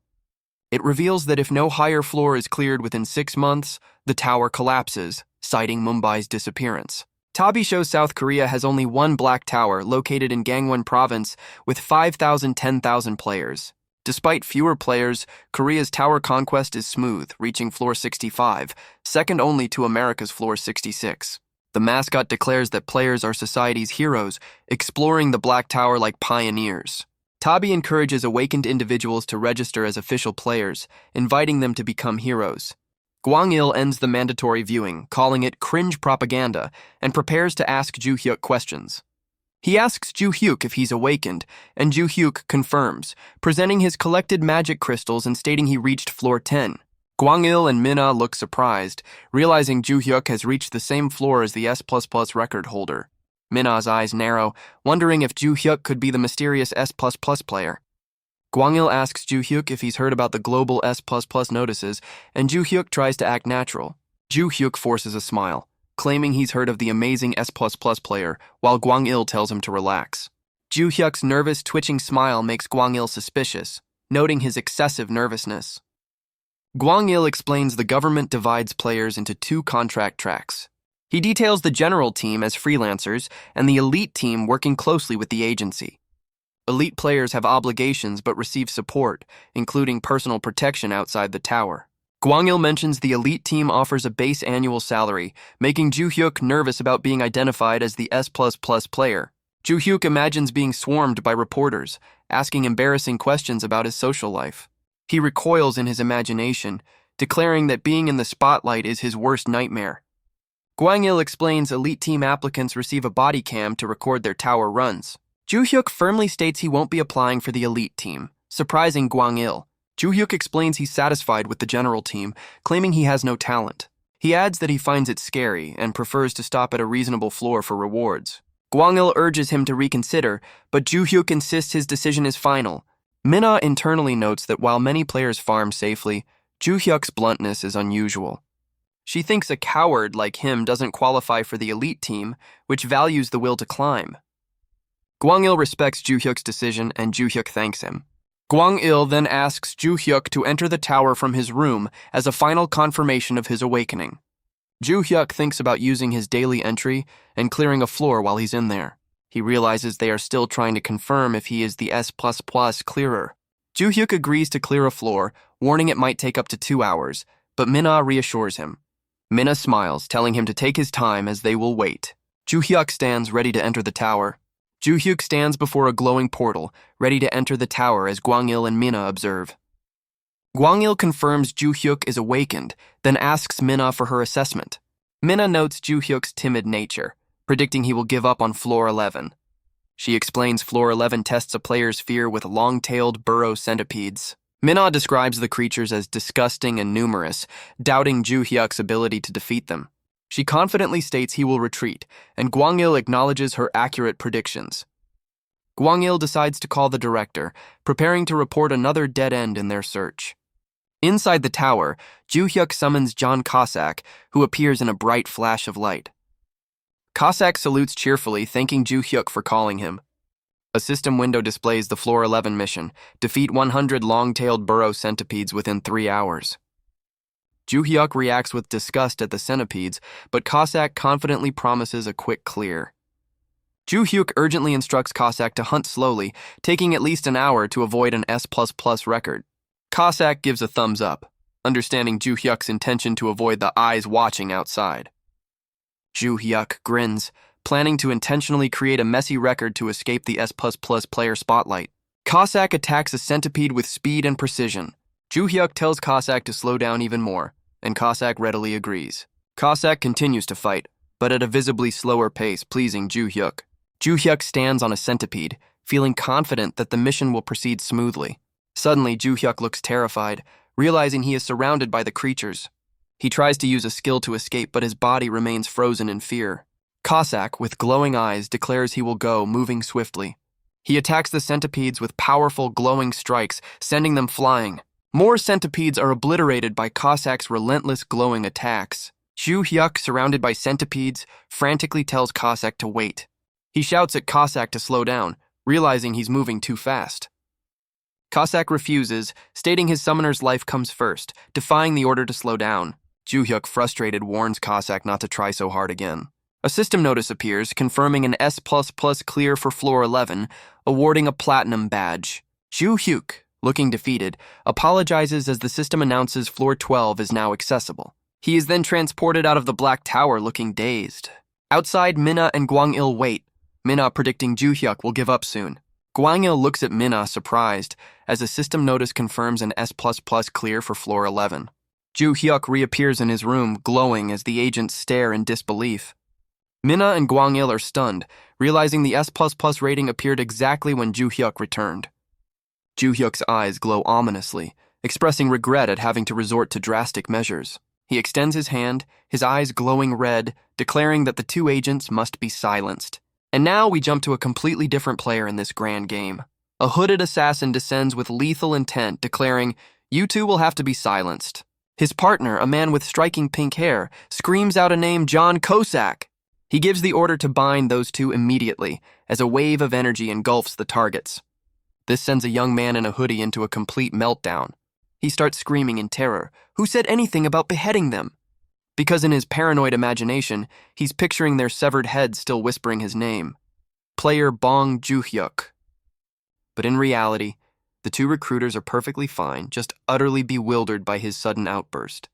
It reveals that if no higher floor is cleared within 6 months, the tower collapses, citing Mumbai's disappearance. Tabi shows South Korea has only 1 black tower located in Gangwon province with 5,000-10,000 players. Despite fewer players, Korea's tower conquest is smooth, reaching floor 65, second only to America's floor 66. The mascot declares that players are society's heroes, exploring the Black Tower like pioneers. Tabi encourages awakened individuals to register as official players, inviting them to become heroes. Gwang-il ends the mandatory viewing, calling it cringe propaganda, and prepares to ask Ju-hyuk questions. He asks Ju-hyuk if he's awakened, and Ju-hyuk confirms, presenting his collected magic crystals and stating he reached floor 10. Gwang-il and Mina look surprised, realizing Ju-hyuk has reached the same floor as the S++ record holder. Mina's eyes narrow, wondering if Ju-hyuk could be the mysterious S++ player. Gwang-il asks Ju-hyuk if he's heard about the global S++ notices, and Ju-hyuk tries to act natural. Ju-hyuk forces a smile, claiming he's heard of the amazing S++ player, while Gwang-il tells him to relax. Ju-hyuk's nervous, twitching smile makes Gwang-il suspicious, noting his excessive nervousness. Gwang-il explains the government divides players into two contract tracks. He details the general team as freelancers and the elite team working closely with the agency. Elite players have obligations but receive support, including personal protection outside the tower. Gwang-il mentions the elite team offers a base annual salary, making Ju-hyuk nervous about being identified as the S++ player. Ju-hyuk imagines being swarmed by reporters, asking embarrassing questions about his social life. He recoils in his imagination, declaring that being in the spotlight is his worst nightmare. Gwang-il explains elite team applicants receive a body cam to record their tower runs. Ju-hyuk firmly states he won't be applying for the elite team, surprising Gwang-il. Ju-hyuk explains he's satisfied with the general team, claiming he has no talent. He adds that he finds it scary and prefers to stop at a reasonable floor for rewards. Gwang-il urges him to reconsider, but Ju-hyuk insists his decision is final. Mina internally notes that while many players farm safely, Ju-hyuk's bluntness is unusual. She thinks a coward like him doesn't qualify for the elite team, which values the will to climb. Gwang-il respects Ju-hyuk's decision and Ju-hyuk thanks him. Gwang-il then asks Ju-hyuk to enter the tower from his room as a final confirmation of his awakening. Ju-hyuk thinks about using his daily entry and clearing a floor while he's in there. He realizes they are still trying to confirm if he is the S++ clearer. Ju-hyuk agrees to clear a floor, warning it might take up to 2 hours, but Mina reassures him. Mina smiles, telling him to take his time as they will wait. Ju-hyuk stands ready to enter the tower. Ju-hyuk stands before a glowing portal, ready to enter the tower as Gwang-il and Mina observe. Gwang-il confirms Ju-hyuk is awakened, then asks Mina for her assessment. Mina notes Ju-hyuk's timid nature, predicting he will give up on floor 11. She explains floor 11 tests a player's fear with long-tailed burrow centipedes. Mina describes the creatures as disgusting and numerous, doubting Ju-hyuk's ability to defeat them. She confidently states he will retreat, and Gwang-il acknowledges her accurate predictions. Gwang-il decides to call the director, preparing to report another dead end in their search. Inside the tower, Ju-hyuk summons John Cossack, who appears in a bright flash of light. Cossack salutes cheerfully, thanking Ju-hyuk for calling him. A system window displays the Floor 11 mission, defeat 100 long-tailed burrow centipedes within 3 hours. Ju-hyuk reacts with disgust at the centipedes, but Cossack confidently promises a quick clear. Ju-hyuk urgently instructs Cossack to hunt slowly, taking at least an hour to avoid an S++ record. Cossack gives a thumbs up, understanding Ju-hyuk's intention to avoid the eyes watching outside. Ju-hyuk grins, planning to intentionally create a messy record to escape the S++ player spotlight. Cossack attacks a centipede with speed and precision. Ju-hyuk tells Cossack to slow down even more, and Cossack readily agrees. Cossack continues to fight, but at a visibly slower pace, pleasing Ju-hyuk. Ju-hyuk stands on a centipede, feeling confident that the mission will proceed smoothly. Suddenly, Ju-hyuk looks terrified, realizing he is surrounded by the creatures. He tries to use a skill to escape, but his body remains frozen in fear. Cossack, with glowing eyes, declares he will go, moving swiftly. He attacks the centipedes with powerful glowing strikes, sending them flying. More centipedes are obliterated by Cossack's relentless glowing attacks. Ju-hyuk, surrounded by centipedes, frantically tells Cossack to wait. He shouts at Cossack to slow down, realizing he's moving too fast. Cossack refuses, stating his summoner's life comes first, defying the order to slow down. Ju-hyuk, frustrated, warns Cossack not to try so hard again. A system notice appears, confirming an S++ clear for Floor 11, awarding a platinum badge. Ju-hyuk, looking defeated, apologizes as the system announces floor 12 is now accessible. He is then transported out of the Black Tower looking dazed. Outside, Minna and Gwang-il wait, Minna predicting Ju-hyuk will give up soon. Gwang-il looks at Minna surprised as a system notice confirms an S++ clear for floor 11. Ju-hyuk reappears in his room, glowing as the agents stare in disbelief. Minna and Gwang-il are stunned, realizing the S++ rating appeared exactly when Ju-hyuk returned. Ju-hyuk's eyes glow ominously, expressing regret at having to resort to drastic measures. He extends his hand, his eyes glowing red, declaring that the two agents must be silenced. And now we jump to a completely different player in this grand game. A hooded assassin descends with lethal intent, declaring, "You two will have to be silenced." His partner, a man with striking pink hair, screams out a name, John Cossack. He gives the order to bind those two immediately, as a wave of energy engulfs the targets. This sends a young man in a hoodie into a complete meltdown. He starts screaming in terror. Who said anything about beheading them? Because in his paranoid imagination, he's picturing their severed heads still whispering his name. Player Bong Ju-hyuk. But in reality, the two recruiters are perfectly fine, just utterly bewildered by his sudden outburst.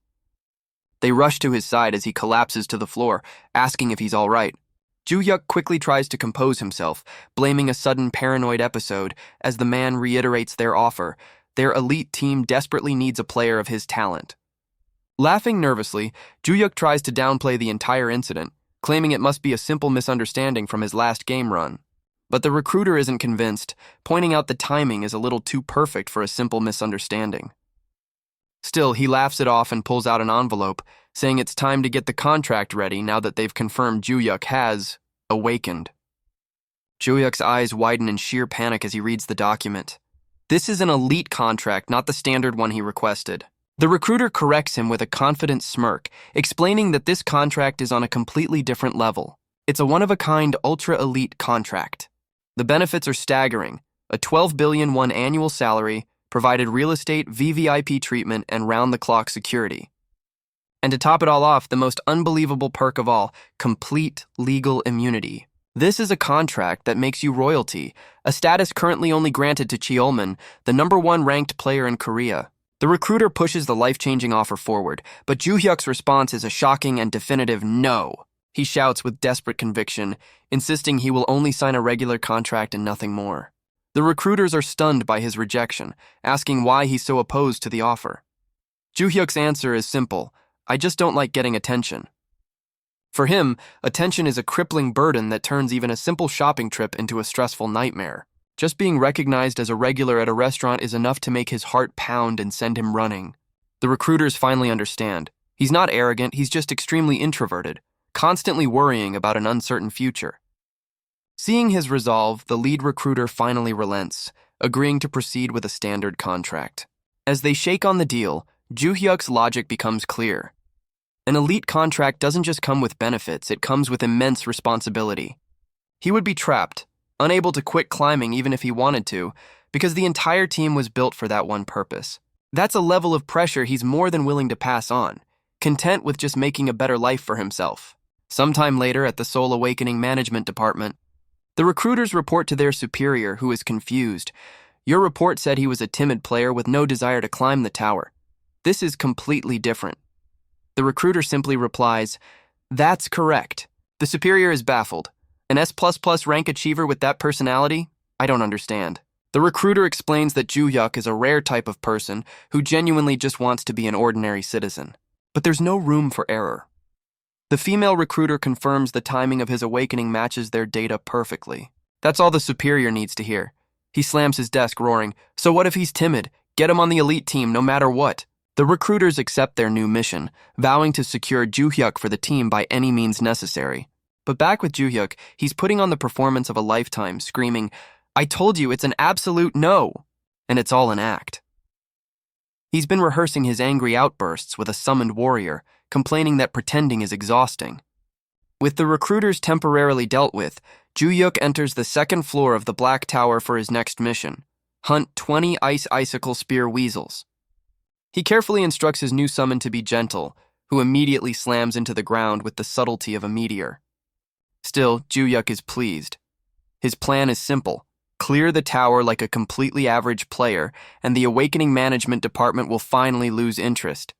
They rush to his side as he collapses to the floor, asking if he's all right. Ju-hyuk quickly tries to compose himself, blaming a sudden paranoid episode as the man reiterates their offer. Their elite team desperately needs a player of his talent. Laughing nervously, Ju-hyuk tries to downplay the entire incident, claiming it must be a simple misunderstanding from his last game run. But the recruiter isn't convinced, pointing out the timing is a little too perfect for a simple misunderstanding. Still, he laughs it off and pulls out an envelope, saying it's time to get the contract ready now that they've confirmed Ju-hyuk has awakened. Ju-hyuk's eyes widen in sheer panic as he reads the document. This is an elite contract, not the standard one he requested. The recruiter corrects him with a confident smirk, explaining that this contract is on a completely different level. It's a one-of-a-kind ultra-elite contract. The benefits are staggering: a $12 billion annual salary, provided real estate, VVIP treatment, and round-the-clock security. And to top it all off, the most unbelievable perk of all, complete legal immunity. This is a contract that makes you royalty, a status currently only granted to Cheolman, the #1 ranked player in Korea. The recruiter pushes the life-changing offer forward, but Ju-hyuk's response is a shocking and definitive no. He shouts with desperate conviction, insisting he will only sign a regular contract and nothing more. The recruiters are stunned by his rejection, asking why he's so opposed to the offer. Ju-hyuk's answer is simple: I just don't like getting attention. For him, attention is a crippling burden that turns even a simple shopping trip into a stressful nightmare. Just being recognized as a regular at a restaurant is enough to make his heart pound and send him running. The recruiters finally understand. He's not arrogant, he's just extremely introverted, constantly worrying about an uncertain future. Seeing his resolve, the lead recruiter finally relents, agreeing to proceed with a standard contract. As they shake on the deal, Ju-hyuk's logic becomes clear. An elite contract doesn't just come with benefits, it comes with immense responsibility. He would be trapped, unable to quit climbing even if he wanted to, because the entire team was built for that one purpose. That's a level of pressure he's more than willing to pass on, content with just making a better life for himself. Sometime later at the Soul Awakening Management Department, the recruiters report to their superior, who is confused. Your report said he was a timid player with no desire to climb the tower. This is completely different. The recruiter simply replies, "That's correct." The superior is baffled. An S++ rank achiever with that personality? I don't understand. The recruiter explains that Ju-hyuk is a rare type of person who genuinely just wants to be an ordinary citizen. But there's no room for error. The female recruiter confirms the timing of his awakening matches their data perfectly. That's all the superior needs to hear. He slams his desk, roaring, "So what if he's timid? Get him on the elite team no matter what." The recruiters accept their new mission, vowing to secure Ju-hyuk for the team by any means necessary. But back with Ju-hyuk, he's putting on the performance of a lifetime, screaming, "I told you, it's an absolute no!" And it's all an act. He's been rehearsing his angry outbursts with a summoned warrior, complaining that pretending is exhausting. With the recruiters temporarily dealt with, Ju-hyuk enters the second floor of the Black Tower for his next mission: hunt 20 icicle spear weasels. He carefully instructs his new summon to be gentle, who immediately slams into the ground with the subtlety of a meteor. Still, Ju-hyuk is pleased. His plan is simple: Clear the tower like a completely average player, and the Awakening Management Department will finally lose interest.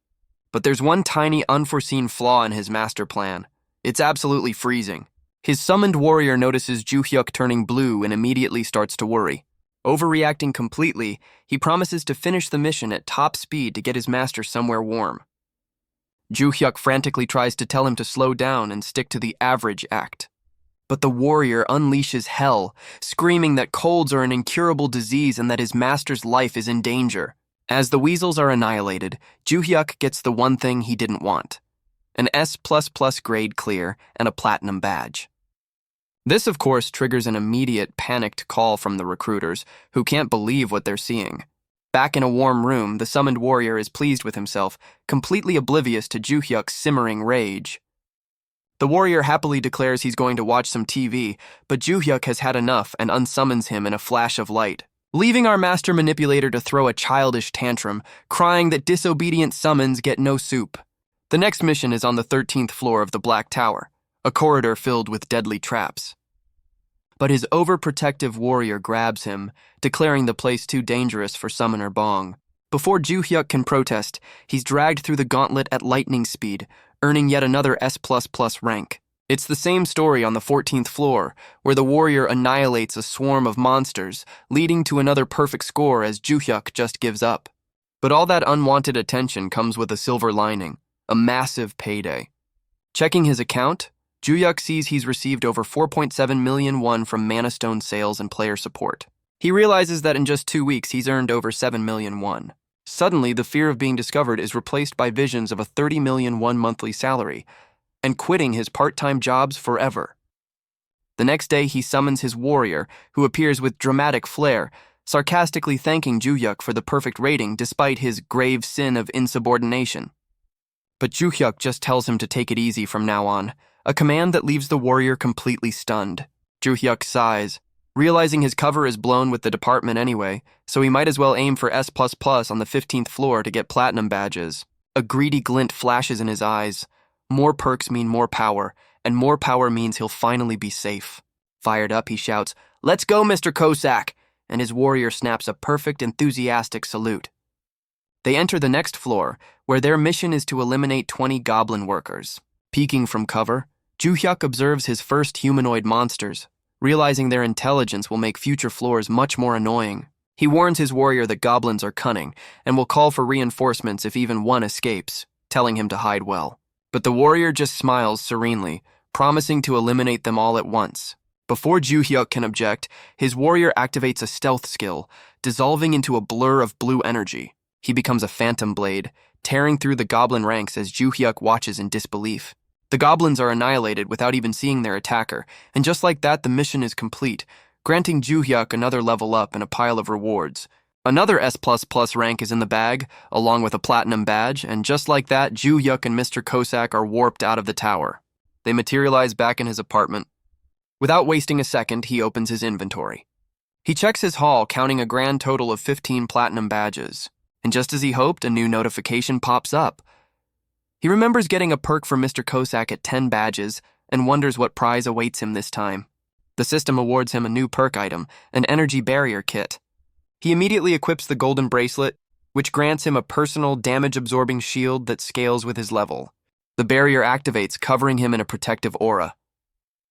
But there's one tiny unforeseen flaw in his master plan. It's absolutely freezing. His summoned warrior notices Ju-hyuk turning blue and immediately starts to worry. Overreacting completely, he promises to finish the mission at top speed to get his master somewhere warm. Ju-hyuk frantically tries to tell him to slow down and stick to the average act. But the warrior unleashes hell, screaming that colds are an incurable disease and that his master's life is in danger. As the weasels are annihilated, Ju-hyuk gets the one thing he didn't want: an S++ grade clear and a platinum badge. This, of course, triggers an immediate panicked call from the recruiters, who can't believe what they're seeing. Back in a warm room, the summoned warrior is pleased with himself, completely oblivious to Ju-hyuk's simmering rage. The warrior happily declares he's going to watch some TV, but Ju-hyuk has had enough and unsummons him in a flash of light, leaving our master manipulator to throw a childish tantrum, crying that disobedient summons get no soup. The next mission is on the 13th floor of the Black Tower, a corridor filled with deadly traps. But his overprotective warrior grabs him, declaring the place too dangerous for Summoner Bong. Before Ju-hyuk can protest, he's dragged through the gauntlet at lightning speed, earning yet another S++ rank. It's the same story on the 14th floor, where the warrior annihilates a swarm of monsters, leading to another perfect score as Ju-hyuk just gives up. But all that unwanted attention comes with a silver lining, a massive payday. Checking his account, Ju-hyuk sees he's received over 4.7 million won from Mana Stone sales and player support. He realizes that in just 2 weeks he's earned over 7 million won. Suddenly, the fear of being discovered is replaced by visions of a 30 million won monthly salary and quitting his part-time jobs forever. The next day, he summons his warrior, who appears with dramatic flair, sarcastically thanking Ju-hyuk for the perfect rating despite his grave sin of insubordination. But Ju-hyuk just tells him to take it easy from now on, a command that leaves the warrior completely stunned. Ju-hyuk sighs, realizing his cover is blown with the department anyway, so he might as well aim for S++ on the 15th floor to get platinum badges. A greedy glint flashes in his eyes. More perks mean more power, and more power means he'll finally be safe. Fired up, he shouts, "Let's go, Mr. Cossack!" and his warrior snaps a perfect, enthusiastic salute. They enter the next floor, where their mission is to eliminate 20 goblin workers. Peeking from cover, Ju-hyuk observes his first humanoid monsters, realizing their intelligence will make future floors much more annoying. He warns his warrior that goblins are cunning and will call for reinforcements if even one escapes, telling him to hide well. But the warrior just smiles serenely, promising to eliminate them all at once. Before Ju-hyuk can object, his warrior activates a stealth skill, dissolving into a blur of blue energy. He becomes a phantom blade, tearing through the goblin ranks as Ju-hyuk watches in disbelief. The goblins are annihilated without even seeing their attacker, and just like that, the mission is complete, granting Ju-hyuk another level up and a pile of rewards. Another S++ rank is in the bag, along with a platinum badge, and just like that, Ju-hyuk and Mr. Cossack are warped out of the tower. They materialize back in his apartment. Without wasting a second, he opens his inventory. He checks his haul, counting a grand total of 15 platinum badges. And just as he hoped, a new notification pops up. He remembers getting a perk from Mr. Cossack at 10 badges and wonders what prize awaits him this time. The system awards him a new perk item, an energy barrier kit. He immediately equips the golden bracelet, which grants him a personal damage-absorbing shield that scales with his level. The barrier activates, covering him in a protective aura.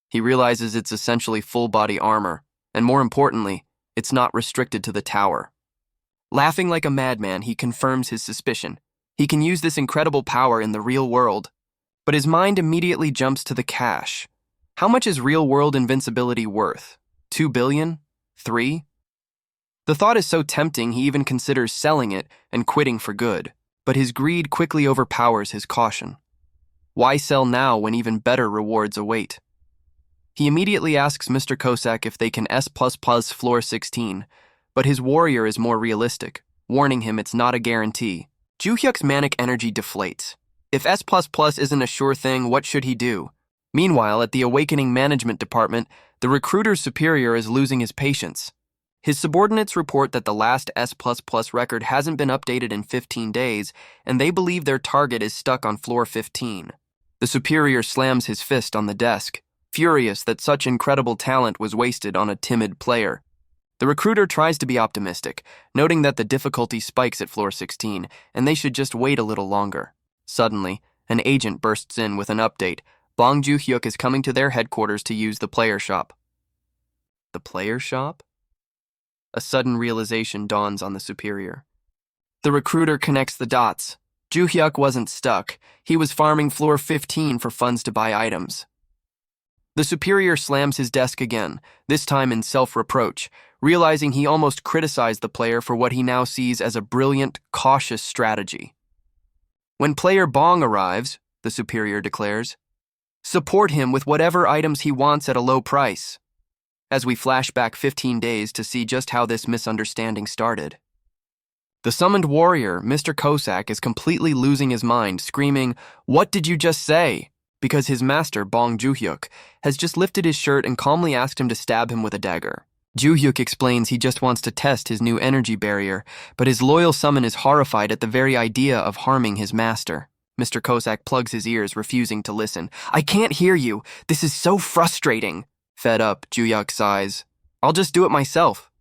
He realizes it's essentially full-body armor, and more importantly, it's not restricted to the tower. Laughing like a madman, he confirms his suspicion. He can use this incredible power in the real world. But his mind immediately jumps to the cash. How much is real-world invincibility worth? 2 billion? 3? The thought is so tempting he even considers selling it and quitting for good. But his greed quickly overpowers his caution. Why sell now when even better rewards await? He immediately asks Mr. Cossack if they can S++ floor 16, but his warrior is more realistic, warning him it's not a guarantee. Ju-hyuk's manic energy deflates. If S++ isn't a sure thing, what should he do? Meanwhile, at the Awakening Management Department, the recruiter's superior is losing his patience. His subordinates report that the last S++ record hasn't been updated in 15 days, and they believe their target is stuck on floor 15. The superior slams his fist on the desk, furious that such incredible talent was wasted on a timid player. The recruiter tries to be optimistic, noting that the difficulty spikes at floor 16, and they should just wait a little longer. Suddenly, an agent bursts in with an update. Bong Joo-hyuk is coming to their headquarters to use the player shop. The player shop? A sudden realization dawns on the superior. The recruiter connects the dots. Joo-hyuk wasn't stuck. He was farming floor 15 for funds to buy items. The superior slams his desk again, this time in self-reproach, realizing he almost criticized the player for what he now sees as a brilliant, cautious strategy. When player Bong arrives, the superior declares, support him with whatever items he wants at a low price. As we flash back 15 days to see just how this misunderstanding started. The summoned warrior, Mr. Kosak, is completely losing his mind, screaming, "What did you just say?" because his master, Bong Joo-hyuk, has just lifted his shirt and calmly asked him to stab him with a dagger. Joo-hyuk explains he just wants to test his new energy barrier, but his loyal summon is horrified at the very idea of harming his master. Mr. Kosak plugs his ears, refusing to listen. "I can't hear you. This is so frustrating." Fed up, Joo-hyuk sighs. "I'll just do it myself,"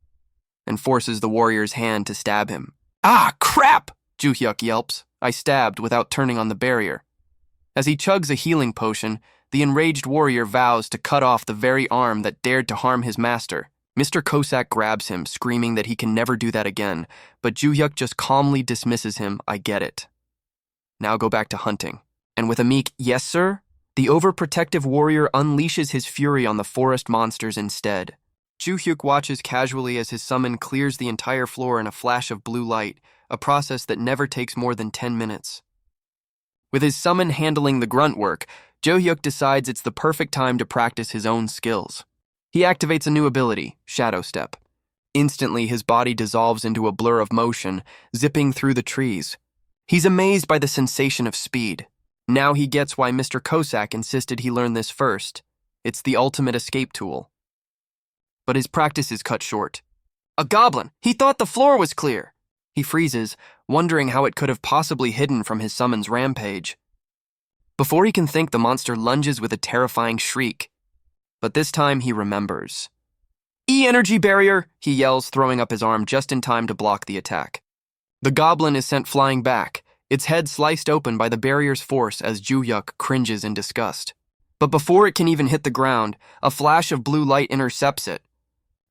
and forces the warrior's hand to stab him. "Ah, crap!" Joo-hyuk yelps. "I stabbed without turning on the barrier." As he chugs a healing potion, the enraged warrior vows to cut off the very arm that dared to harm his master. Mr. Kosak grabs him, screaming that he can never do that again, but Joo-hyuk just calmly dismisses him. "I get it. Now go back to hunting." And with a meek, "Yes, sir," the overprotective warrior unleashes his fury on the forest monsters instead. Joo-hyuk watches casually as his summon clears the entire floor in a flash of blue light, a process that never takes more than 10 minutes. With his summon handling the grunt work, Joo-hyuk decides it's the perfect time to practice his own skills. He activates a new ability, Shadow Step. Instantly, his body dissolves into a blur of motion, zipping through the trees. He's amazed by the sensation of speed. Now he gets why Mr. Kosak insisted he learn this first. It's the ultimate escape tool. But his practice is cut short. A goblin! He thought the floor was clear! He freezes, wondering how it could have possibly hidden from his summon's rampage. Before he can think, the monster lunges with a terrifying shriek. But this time he remembers. "E-energy barrier!" he yells, throwing up his arm just in time to block the attack. The goblin is sent flying back, its head sliced open by the barrier's force as Joo-hyuk cringes in disgust. But before it can even hit the ground, a flash of blue light intercepts it.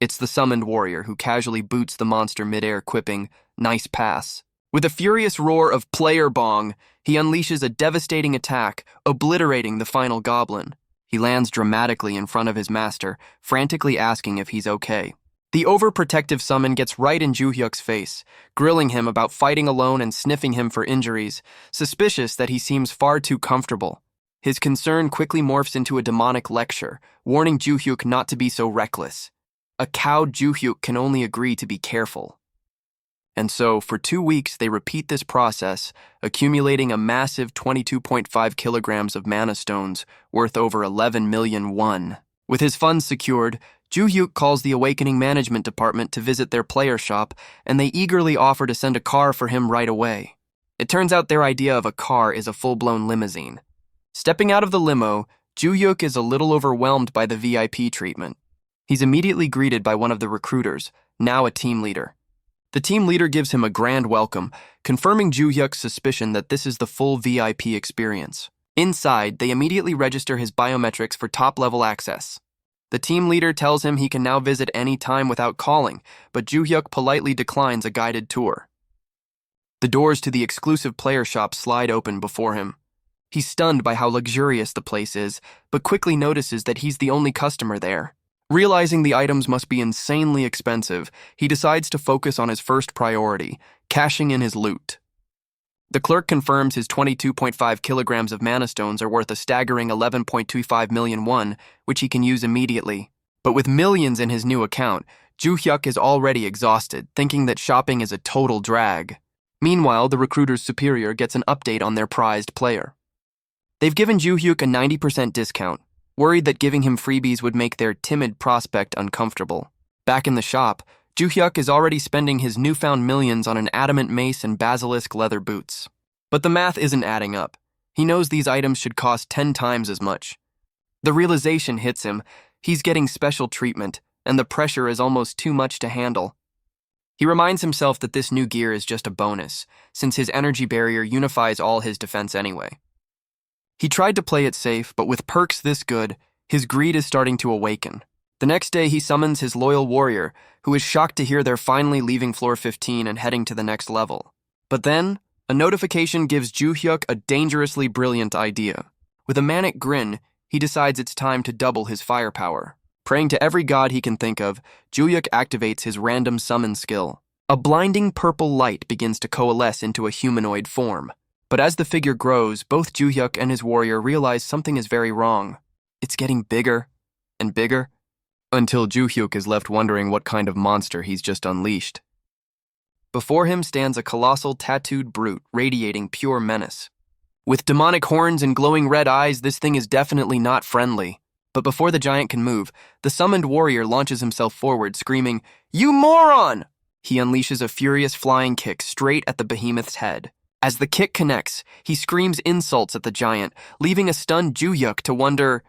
It's the summoned warrior who casually boots the monster midair, quipping, "Nice pass." With a furious roar of player Bong, he unleashes a devastating attack, obliterating the final goblin. He lands dramatically in front of his master, frantically asking if he's okay. The overprotective summon gets right in Joo-hyuk's face, grilling him about fighting alone and sniffing him for injuries, suspicious that he seems far too comfortable. His concern quickly morphs into a demonic lecture, warning Joo-hyuk not to be so reckless. A cowed Joo-hyuk can only agree to be careful. And so, for 2 weeks, they repeat this process, accumulating a massive 22.5 kilograms of mana stones, worth over 11 million won. With his funds secured, Joo-hyuk calls the Awakening Management Department to visit their player shop, and they eagerly offer to send a car for him right away. It turns out their idea of a car is a full-blown limousine. Stepping out of the limo, Joo-hyuk is a little overwhelmed by the VIP treatment. He's immediately greeted by one of the recruiters, now a team leader. The team leader gives him a grand welcome, confirming Joo-hyuk's suspicion that this is the full VIP experience. Inside, they immediately register his biometrics for top-level access. The team leader tells him he can now visit any time without calling, but Joo-hyuk politely declines a guided tour. The doors to the exclusive player shop slide open before him. He's stunned by how luxurious the place is, but quickly notices that he's the only customer there. Realizing the items must be insanely expensive, he decides to focus on his first priority, cashing in his loot. The clerk confirms his 22.5 kilograms of mana stones are worth a staggering 11.25 million won, which he can use immediately. But with millions in his new account, Joo-hyuk is already exhausted, thinking that shopping is a total drag. Meanwhile, the recruiter's superior gets an update on their prized player. They've given Joo-hyuk a 90% discount, worried that giving him freebies would make their timid prospect uncomfortable. Back in the shop, Joo-hyuk is already spending his newfound millions on an adamant mace and basilisk leather boots. But the math isn't adding up. He knows these items should cost 10 times as much. The realization hits him, he's getting special treatment, and the pressure is almost too much to handle. He reminds himself that this new gear is just a bonus, since his energy barrier unifies all his defense anyway. He tried to play it safe, but with perks this good, his greed is starting to awaken. The next day, he summons his loyal warrior, who is shocked to hear they're finally leaving floor 15 and heading to the next level. But then, a notification gives Joo-hyuk a dangerously brilliant idea. With a manic grin, he decides it's time to double his firepower. Praying to every god he can think of, Joo-hyuk activates his random summon skill. A blinding purple light begins to coalesce into a humanoid form. But as the figure grows, both Joo-hyuk and his warrior realize something is very wrong. It's getting bigger and bigger, until Joo-hyuk is left wondering what kind of monster he's just unleashed. Before him stands a colossal tattooed brute radiating pure menace. With demonic horns and glowing red eyes, this thing is definitely not friendly. But before the giant can move, the summoned warrior launches himself forward, screaming, "You moron!" He unleashes a furious flying kick straight at the behemoth's head. As the kick connects, he screams insults at the giant, leaving a stunned Joo-hyuk to wonder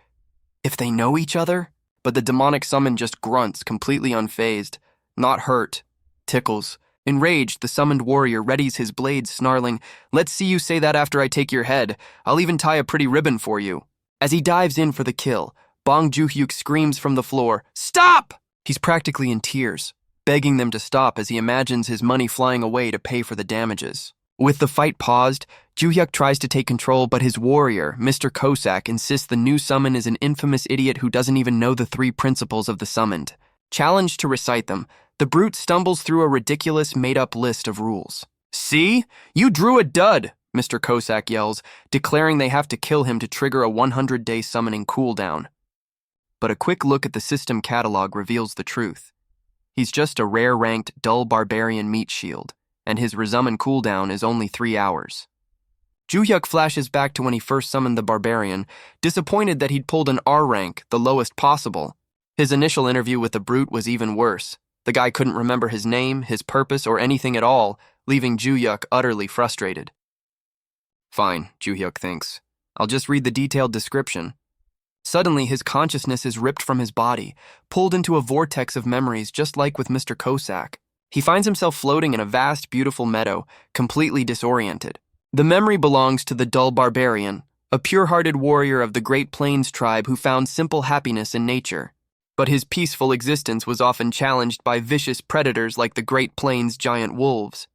if they know each other. But the demonic summon just grunts, completely unfazed. Not hurt. Tickles. Enraged, the summoned warrior readies his blade, snarling, "Let's see you say that after I take your head. I'll even tie a pretty ribbon for you." As he dives in for the kill, Bong Joo-hyuk screams from the floor, "Stop!" He's practically in tears, begging them to stop as he imagines his money flying away to pay for the damages. With the fight paused, Joo-hyuk tries to take control, but his warrior, Mr. Cossack, insists the new summon is an infamous idiot who doesn't even know the 3 principles of the summoned. Challenged to recite them, the brute stumbles through a ridiculous made-up list of rules. "See? You drew a dud!" Mr. Cossack yells, declaring they have to kill him to trigger a 100-day summoning cooldown. But a quick look at the system catalog reveals the truth. He's just a rare-ranked, dull barbarian meat shield, and his resummon cooldown is only 3 hours. Joo-hyuk flashes back to when he first summoned the barbarian, disappointed that he'd pulled an R rank, the lowest possible. His initial interview with the brute was even worse. The guy couldn't remember his name, his purpose, or anything at all, leaving Joo-hyuk utterly frustrated. Fine, Joo-hyuk thinks. I'll just read the detailed description. Suddenly, his consciousness is ripped from his body, pulled into a vortex of memories just like with Mr. Cossack. He finds himself floating in a vast, beautiful meadow, completely disoriented. The memory belongs to the dull barbarian, a pure-hearted warrior of the Great Plains tribe who found simple happiness in nature. But his peaceful existence was often challenged by vicious predators like the Great Plains giant wolves.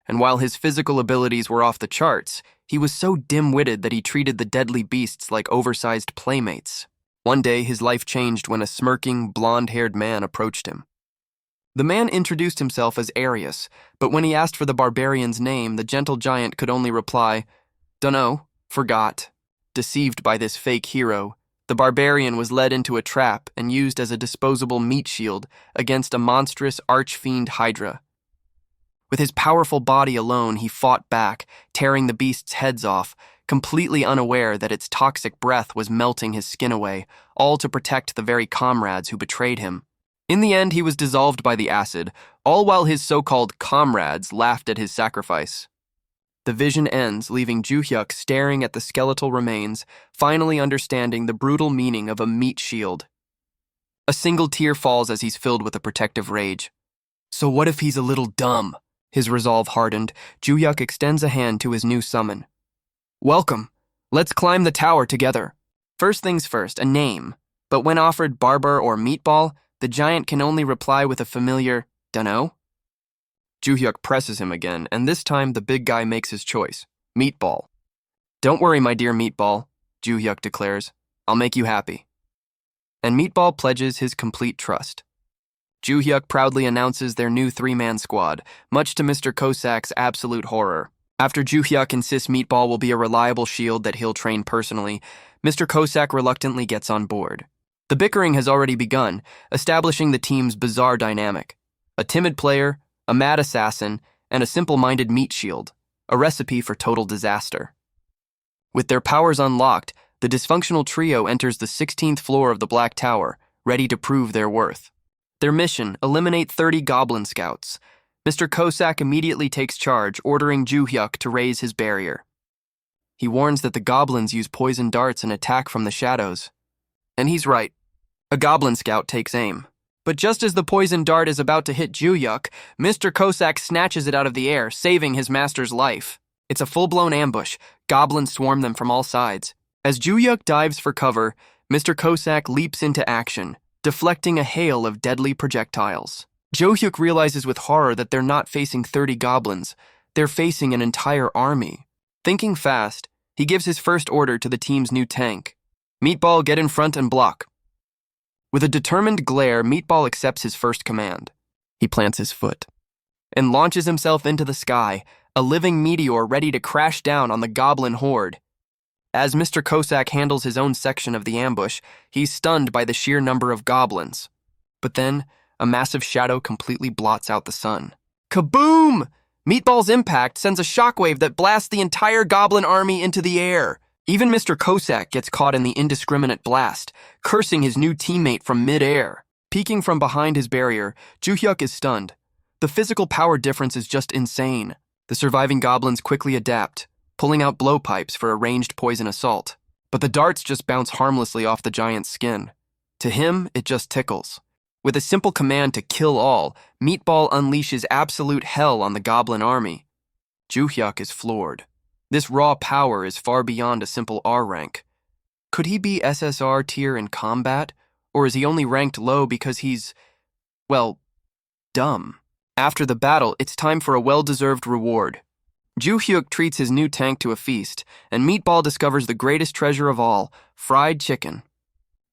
And while his physical abilities were off the charts, he was so dim-witted that he treated the deadly beasts like oversized playmates. One day, his life changed when a smirking, blonde-haired man approached him. The man introduced himself as Arius, but when he asked for the barbarian's name, the gentle giant could only reply, "Dunno, forgot." Deceived by this fake hero, the barbarian was led into a trap and used as a disposable meat shield against a monstrous archfiend Hydra. With his powerful body alone, he fought back, tearing the beast's heads off, completely unaware that its toxic breath was melting his skin away, all to protect the very comrades who betrayed him. In the end, he was dissolved by the acid, all while his so-called comrades laughed at his sacrifice. The vision ends, leaving Joo-hyuk staring at the skeletal remains, finally understanding the brutal meaning of a meat shield. A single tear falls as he's filled with a protective rage. So what if he's a little dumb? His resolve hardened, Joo-hyuk extends a hand to his new summon. "Welcome. Let's climb the tower together. First things first, a name. But when offered Barber or Meatball, the giant can only reply with a familiar, "Dunno." Joo-hyuk presses him again, and this time the big guy makes his choice, Meatball. "Don't worry, my dear Meatball," Joo-hyuk declares. "I'll make you happy." And Meatball pledges his complete trust. Joo-hyuk proudly announces their new 3-man squad, much to Mr. Cossack's absolute horror. After Joo-hyuk insists Meatball will be a reliable shield that he'll train personally, Mr. Cossack reluctantly gets on board. The bickering has already begun, establishing the team's bizarre dynamic. A timid player, a mad assassin, and a simple-minded meat shield, a recipe for total disaster. With their powers unlocked, the dysfunctional trio enters the 16th floor of the Black Tower, ready to prove their worth. Their mission, eliminate 30 goblin scouts. Mr. Cossack immediately takes charge, ordering Joo-hyuk to raise his barrier. He warns that the goblins use poison darts and attack from the shadows. And he's right. A goblin scout takes aim. But just as the poison dart is about to hit Juhyuk, Mr. Cossack snatches it out of the air, saving his master's life. It's a full-blown ambush. Goblins swarm them from all sides. As Juhyuk dives for cover, Mr. Cossack leaps into action, deflecting a hail of deadly projectiles. Juhyuk realizes with horror that they're not facing 30 goblins. They're facing an entire army. Thinking fast, he gives his first order to the team's new tank. Meatball, get in front and block. With a determined glare, Meatball accepts his first command. He plants his foot and launches himself into the sky, a living meteor ready to crash down on the goblin horde. As Mr. Cossack handles his own section of the ambush, he's stunned by the sheer number of goblins. But then, a massive shadow completely blots out the sun. Kaboom! Meatball's impact sends a shockwave that blasts the entire goblin army into the air. Even Mr. Cossack gets caught in the indiscriminate blast, cursing his new teammate from mid-air. Peeking from behind his barrier, Juhyuk is stunned. The physical power difference is just insane. The surviving goblins quickly adapt, pulling out blowpipes for a ranged poison assault. But the darts just bounce harmlessly off the giant's skin. To him, it just tickles. With a simple command to kill all, Meatball unleashes absolute hell on the goblin army. Juhyuk is floored. This raw power is far beyond a simple R rank. Could he be SSR tier in combat, or is he only ranked low because he's, well, dumb? After the battle, it's time for a well-deserved reward. Juhyuk treats his new tank to a feast, and Meatball discovers the greatest treasure of all, fried chicken.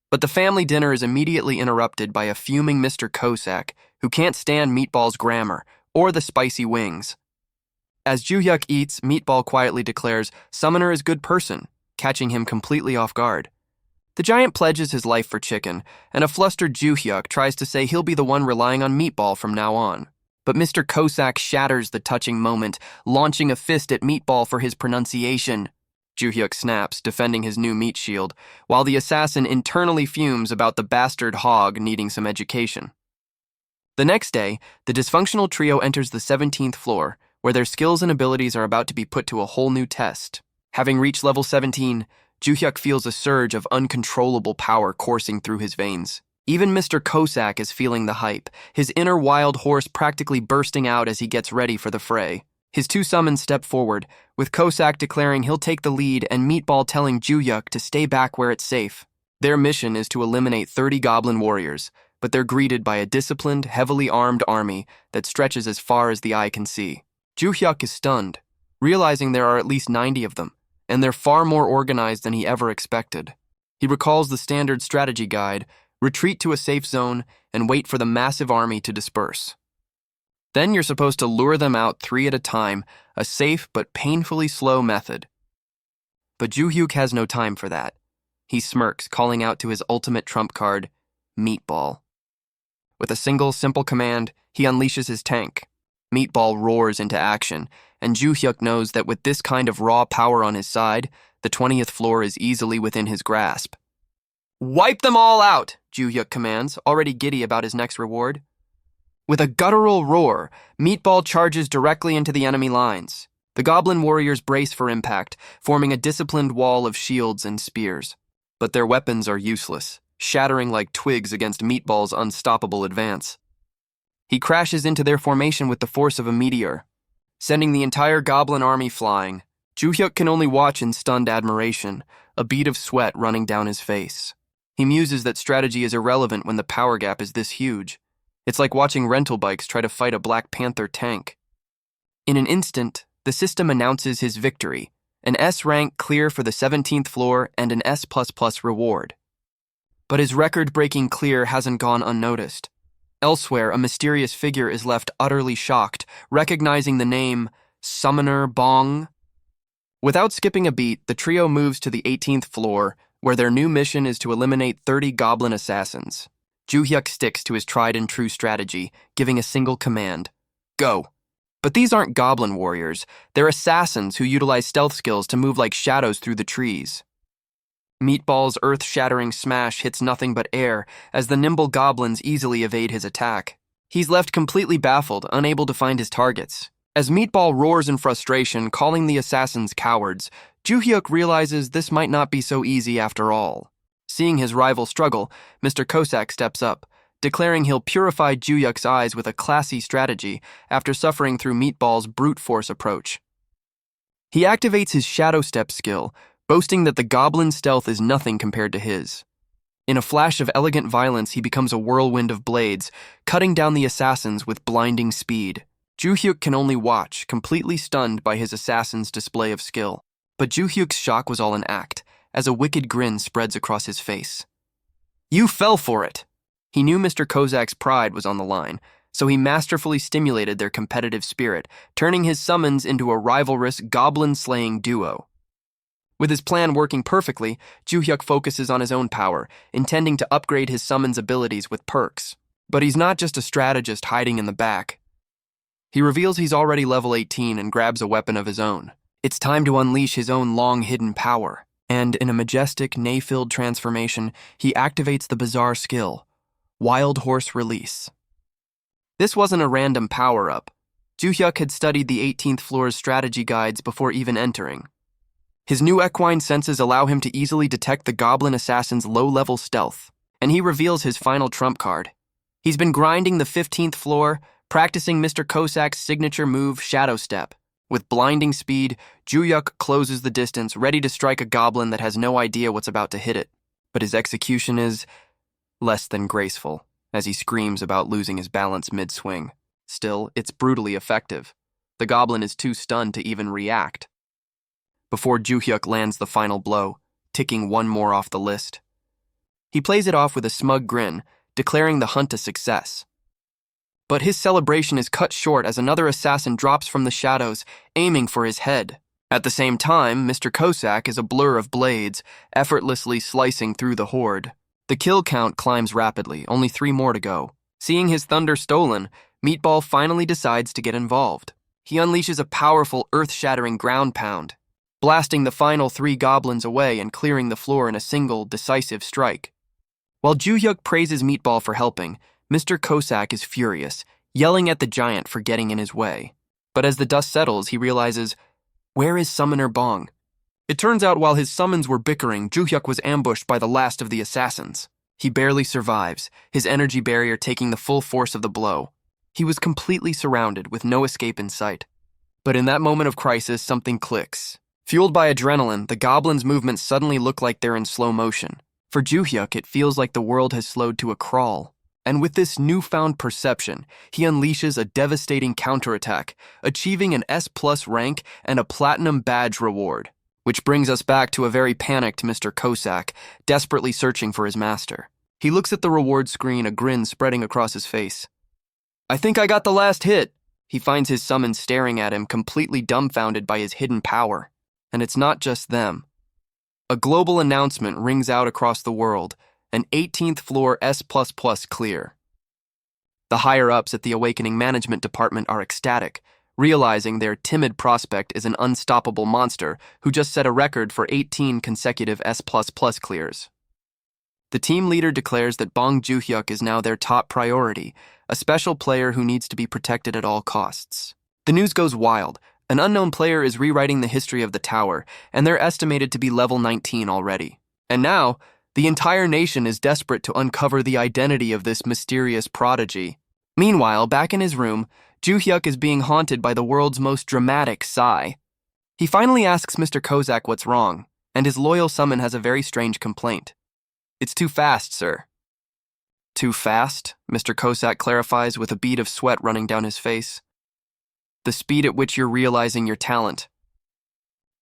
But the family dinner is immediately interrupted by a fuming Mr. Cossack, who can't stand Meatball's grammar, or the spicy wings. As Juhyuk eats, Meatball quietly declares, "Summoner is good person," catching him completely off guard. The giant pledges his life for chicken, and a flustered Juhyuk tries to say he'll be the one relying on Meatball from now on. But Mr. Cossack shatters the touching moment, launching a fist at Meatball for his pronunciation. Juhyuk snaps, defending his new meat shield, while the assassin internally fumes about the bastard hog needing some education. The next day, the dysfunctional trio enters the 17th floor, where their skills and abilities are about to be put to a whole new test. Having reached level 17, Juhyuk feels a surge of uncontrollable power coursing through his veins. Even Mr. Cossack is feeling the hype, his inner wild horse practically bursting out as he gets ready for the fray. His two summons step forward, with Cossack declaring he'll take the lead and Meatball telling Juhyuk to stay back where it's safe. Their mission is to eliminate 30 goblin warriors, but they're greeted by a disciplined, heavily armed army that stretches as far as the eye can see. Juhyuk is stunned, realizing there are at least 90 of them, and they're far more organized than he ever expected. He recalls the standard strategy guide, retreat to a safe zone, and wait for the massive army to disperse. Then you're supposed to lure them out 3 at a time, a safe but painfully slow method. But Juhyuk has no time for that. He smirks, calling out to his ultimate trump card, Meatball. With a single, simple command, he unleashes his tank. Meatball roars into action, and Juhyuk knows that with this kind of raw power on his side, the 20th floor is easily within his grasp. "Wipe them all out," Juhyuk commands, already giddy about his next reward. With a guttural roar, Meatball charges directly into the enemy lines. The goblin warriors brace for impact, forming a disciplined wall of shields and spears. But their weapons are useless, shattering like twigs against Meatball's unstoppable advance. He crashes into their formation with the force of a meteor, sending the entire goblin army flying. Juhyuk can only watch in stunned admiration, a bead of sweat running down his face. He muses that strategy is irrelevant when the power gap is this huge. It's like watching rental bikes try to fight a Black Panther tank. In an instant, the system announces his victory, an S rank clear for the 17th floor and an S++ reward. But his record-breaking clear hasn't gone unnoticed. Elsewhere, a mysterious figure is left utterly shocked, recognizing the name Summoner Bong. Without skipping a beat, the trio moves to the 18th floor, where their new mission is to eliminate 30 goblin assassins. Juhyuk sticks to his tried-and-true strategy, giving a single command, "Go." But these aren't goblin warriors. They're assassins who utilize stealth skills to move like shadows through the trees. Meatball's earth-shattering smash hits nothing but air as the nimble goblins easily evade his attack. He's left completely baffled, unable to find his targets. As Meatball roars in frustration, calling the assassins cowards, Juhyuk realizes this might not be so easy after all. Seeing his rival struggle, Mr. Cossack steps up, declaring he'll purify Ju-hyuk's eyes with a classy strategy after suffering through Meatball's brute force approach. He activates his Shadow Step skill, boasting that the goblin's stealth is nothing compared to his. In a flash of elegant violence, he becomes a whirlwind of blades, cutting down the assassins with blinding speed. Ju-hyuk can only watch, completely stunned by his assassin's display of skill. But Ju-hyuk's shock was all an act, as a wicked grin spreads across his face. "You fell for it!" He knew Mr. Kozak's pride was on the line, so he masterfully stimulated their competitive spirit, turning his summons into a rivalrous goblin-slaying duo. With his plan working perfectly, Ju-hyuk focuses on his own power, intending to upgrade his summons abilities with perks. But he's not just a strategist hiding in the back. He reveals he's already level 18 and grabs a weapon of his own. It's time to unleash his own long-hidden power. And in a majestic, nay-filled transformation, he activates the bizarre skill, Wild Horse Release. This wasn't a random power-up. Ju-hyuk had studied the 18th floor's strategy guides before even entering. His new equine senses allow him to easily detect the goblin assassin's low-level stealth, and he reveals his final trump card. He's been grinding the 15th floor, practicing Mr. Kozak's signature move, Shadow Step. With blinding speed, Ju-hyuk closes the distance, ready to strike a goblin that has no idea what's about to hit it. But his execution is less than graceful, as he screams about losing his balance mid-swing. Still, it's brutally effective. The goblin is too stunned to even react. Before Ju-hyuk lands the final blow, ticking one more off the list. He plays it off with a smug grin, declaring the hunt a success. But his celebration is cut short as another assassin drops from the shadows, aiming for his head. At the same time, Mr. Kozak is a blur of blades, effortlessly slicing through the horde. The kill count climbs rapidly, only 3 more to go. Seeing his thunder stolen, Meatball finally decides to get involved. He unleashes a powerful, earth-shattering ground pound, blasting the final 3 goblins away and clearing the floor in a single, decisive strike. While Ju-hyuk praises Meatball for helping, Mr. Kozak is furious, yelling at the giant for getting in his way. But as the dust settles, he realizes, where is Summoner Bong? It turns out while his summons were bickering, Ju-hyuk was ambushed by the last of the assassins. He barely survives, his energy barrier taking the full force of the blow. He was completely surrounded, with no escape in sight. But in that moment of crisis, something clicks. Fueled by adrenaline, the goblins' movements suddenly look like they're in slow motion. For Ju-hyuk, it feels like the world has slowed to a crawl. And with this newfound perception, he unleashes a devastating counterattack, achieving an S+ rank and a platinum badge reward. Which brings us back to a very panicked Mr. Kozak, desperately searching for his master. He looks at the reward screen, a grin spreading across his face. "I think I got the last hit." He finds his summon staring at him, completely dumbfounded by his hidden power. And it's not just them. A global announcement rings out across the world, an 18th floor S++ clear. The higher-ups at the Awakening Management Department are ecstatic, realizing their timid prospect is an unstoppable monster who just set a record for 18 consecutive S++ clears. The team leader declares that Bong Ju-hyuk is now their top priority, a special player who needs to be protected at all costs. The news goes wild. An unknown player is rewriting the history of the tower, and they're estimated to be level 19 already. And now, the entire nation is desperate to uncover the identity of this mysterious prodigy. Meanwhile, back in his room, Ju-hyuk is being haunted by the world's most dramatic sigh. He finally asks Mr. Kozak what's wrong, and his loyal summon has a very strange complaint. "It's too fast, sir." "Too fast?" Mr. Kozak clarifies with a bead of sweat running down his face. "The speed at which you're realizing your talent."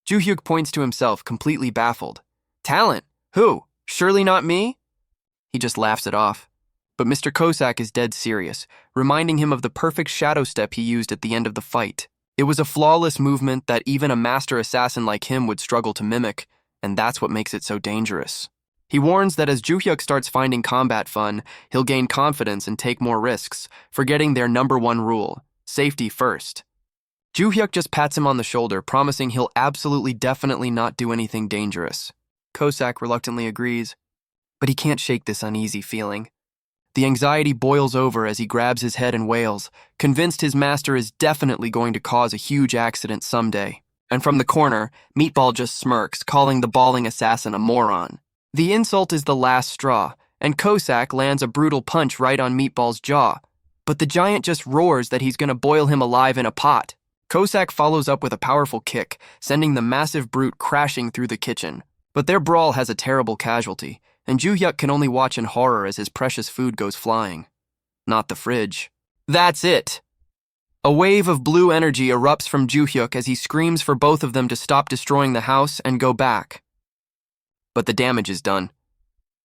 Ju-hyuk points to himself, completely baffled. "Talent? Who? Surely not me?" He just laughs it off. But Mr. Kozak is dead serious, reminding him of the perfect shadow step he used at the end of the fight. It was a flawless movement that even a master assassin like him would struggle to mimic, and that's what makes it so dangerous. He warns that as Ju-hyuk starts finding combat fun, he'll gain confidence and take more risks, forgetting their #1 rule, safety first. Ju-hyuk just pats him on the shoulder, promising he'll absolutely definitely not do anything dangerous. Kozak reluctantly agrees, but he can't shake this uneasy feeling. The anxiety boils over as he grabs his head and wails, convinced his master is definitely going to cause a huge accident someday. And from the corner, Meatball just smirks, calling the bawling assassin a moron. The insult is the last straw, and Kosak lands a brutal punch right on Meatball's jaw. But the giant just roars that he's going to boil him alive in a pot. Kosak follows up with a powerful kick, sending the massive brute crashing through the kitchen. But their brawl has a terrible casualty, and Joo-hyuk can only watch in horror as his precious food goes flying. Not the fridge. That's it! A wave of blue energy erupts from Joo-hyuk as he screams for both of them to stop destroying the house and go back. But the damage is done.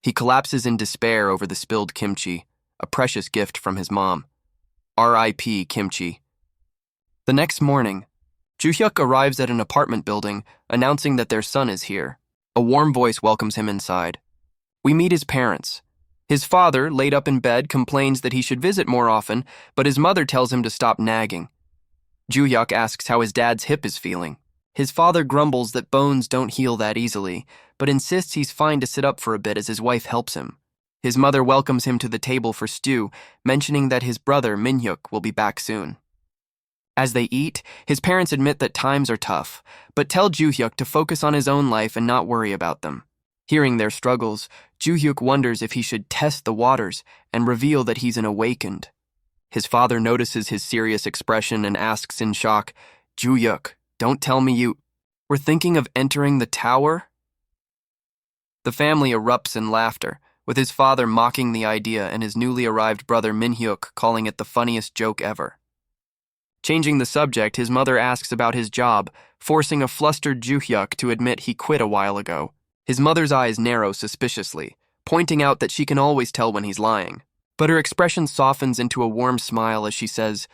He collapses in despair over the spilled kimchi, a precious gift from his mom. R.I.P. Kimchi. The next morning, Joo-hyuk arrives at an apartment building, announcing that their son is here. A warm voice welcomes him inside. We meet his parents. His father, laid up in bed, complains that he should visit more often, but his mother tells him to stop nagging. Joo-hyuk asks how his dad's hip is feeling. His father grumbles that bones don't heal that easily, but insists he's fine to sit up for a bit as his wife helps him. His mother welcomes him to the table for stew, mentioning that his brother, Min-hyuk, will be back soon. As they eat, his parents admit that times are tough, but tell Joo-hyuk to focus on his own life and not worry about them. Hearing their struggles, Joo-hyuk wonders if he should test the waters and reveal that he's an awakened. His father notices his serious expression and asks in shock, Joo-hyuk, don't tell me you were thinking of entering the tower? The family erupts in laughter, with his father mocking the idea and his newly arrived brother Min-hyuk calling it the funniest joke ever. Changing the subject, his mother asks about his job, forcing a flustered Joo-hyuk to admit he quit a while ago. His mother's eyes narrow suspiciously, pointing out that she can always tell when he's lying. But her expression softens into a warm smile as she says,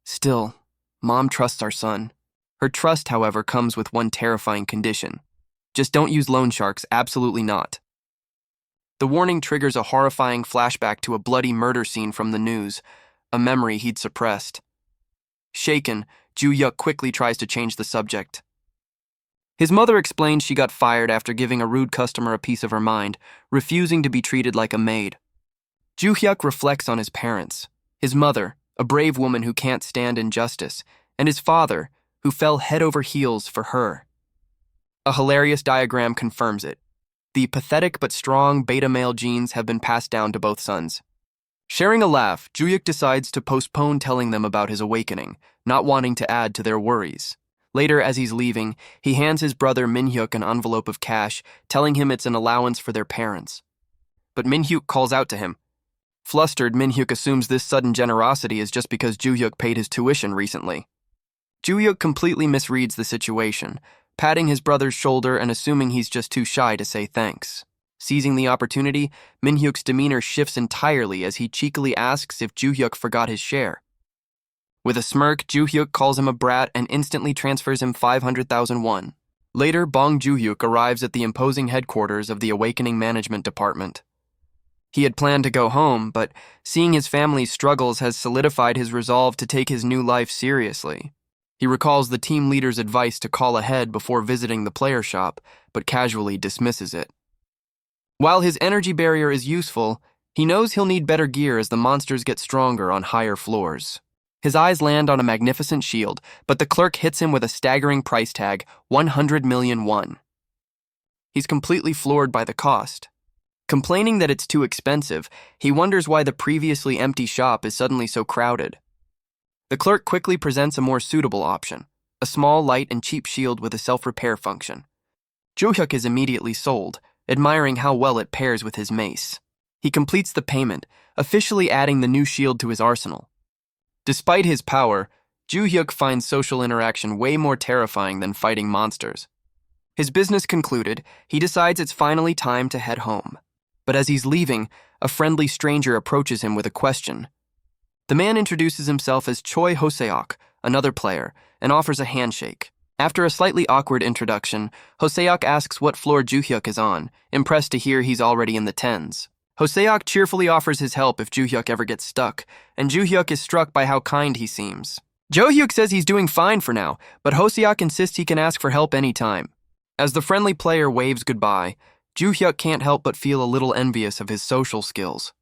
Still, Mom trusts our son. Her trust, however, comes with one terrifying condition. Just don't use loan sharks, absolutely not. The warning triggers a horrifying flashback to a bloody murder scene from the news, a memory he'd suppressed. Shaken, Joo-hyuk quickly tries to change the subject. His mother explains she got fired after giving a rude customer a piece of her mind, refusing to be treated like a maid. Joo-hyuk reflects on his parents, his mother, a brave woman who can't stand injustice, and his father, who fell head over heels for her. A hilarious diagram confirms it. The pathetic but strong beta male genes have been passed down to both sons. Sharing a laugh, Joo-hyuk decides to postpone telling them about his awakening, not wanting to add to their worries. Later, as he's leaving, he hands his brother Min-hyuk an envelope of cash, telling him it's an allowance for their parents. But Min-hyuk calls out to him. Flustered, Min-hyuk assumes this sudden generosity is just because Joo-hyuk paid his tuition recently. Joo-hyuk completely misreads the situation, patting his brother's shoulder and assuming he's just too shy to say thanks. Seizing the opportunity, Min-hyuk's demeanor shifts entirely as he cheekily asks if Joo-hyuk forgot his share. With a smirk, Joo-hyuk calls him a brat and instantly transfers him 500,000 won. Later, Bong Joo-hyuk arrives at the imposing headquarters of the Awakening Management Department. He had planned to go home, but seeing his family's struggles has solidified his resolve to take his new life seriously. He recalls the team leader's advice to call ahead before visiting the player shop, but casually dismisses it. While his energy barrier is useful, he knows he'll need better gear as the monsters get stronger on higher floors. His eyes land on a magnificent shield, but the clerk hits him with a staggering price tag, 100 million won. He's completely floored by the cost. Complaining that it's too expensive, he wonders why the previously empty shop is suddenly so crowded. The clerk quickly presents a more suitable option, a small, light, and cheap shield with a self-repair function. Joo-hyuk is immediately sold, admiring how well it pairs with his mace. He completes the payment, officially adding the new shield to his arsenal. Despite his power, Joo-hyuk finds social interaction way more terrifying than fighting monsters. His business concluded, he decides it's finally time to head home. But as he's leaving, a friendly stranger approaches him with a question. The man introduces himself as Choi Hoseok, another player, and offers a handshake. After a slightly awkward introduction, Hoseok asks what floor Joo-hyuk is on, impressed to hear he's already in the 10s. Hoseok cheerfully offers his help if Joo-hyuk ever gets stuck, and Joo-hyuk is struck by how kind he seems. Joo-hyuk says he's doing fine for now, but Hoseok insists he can ask for help anytime. As the friendly player waves goodbye, Joo-hyuk can't help but feel a little envious of his social skills.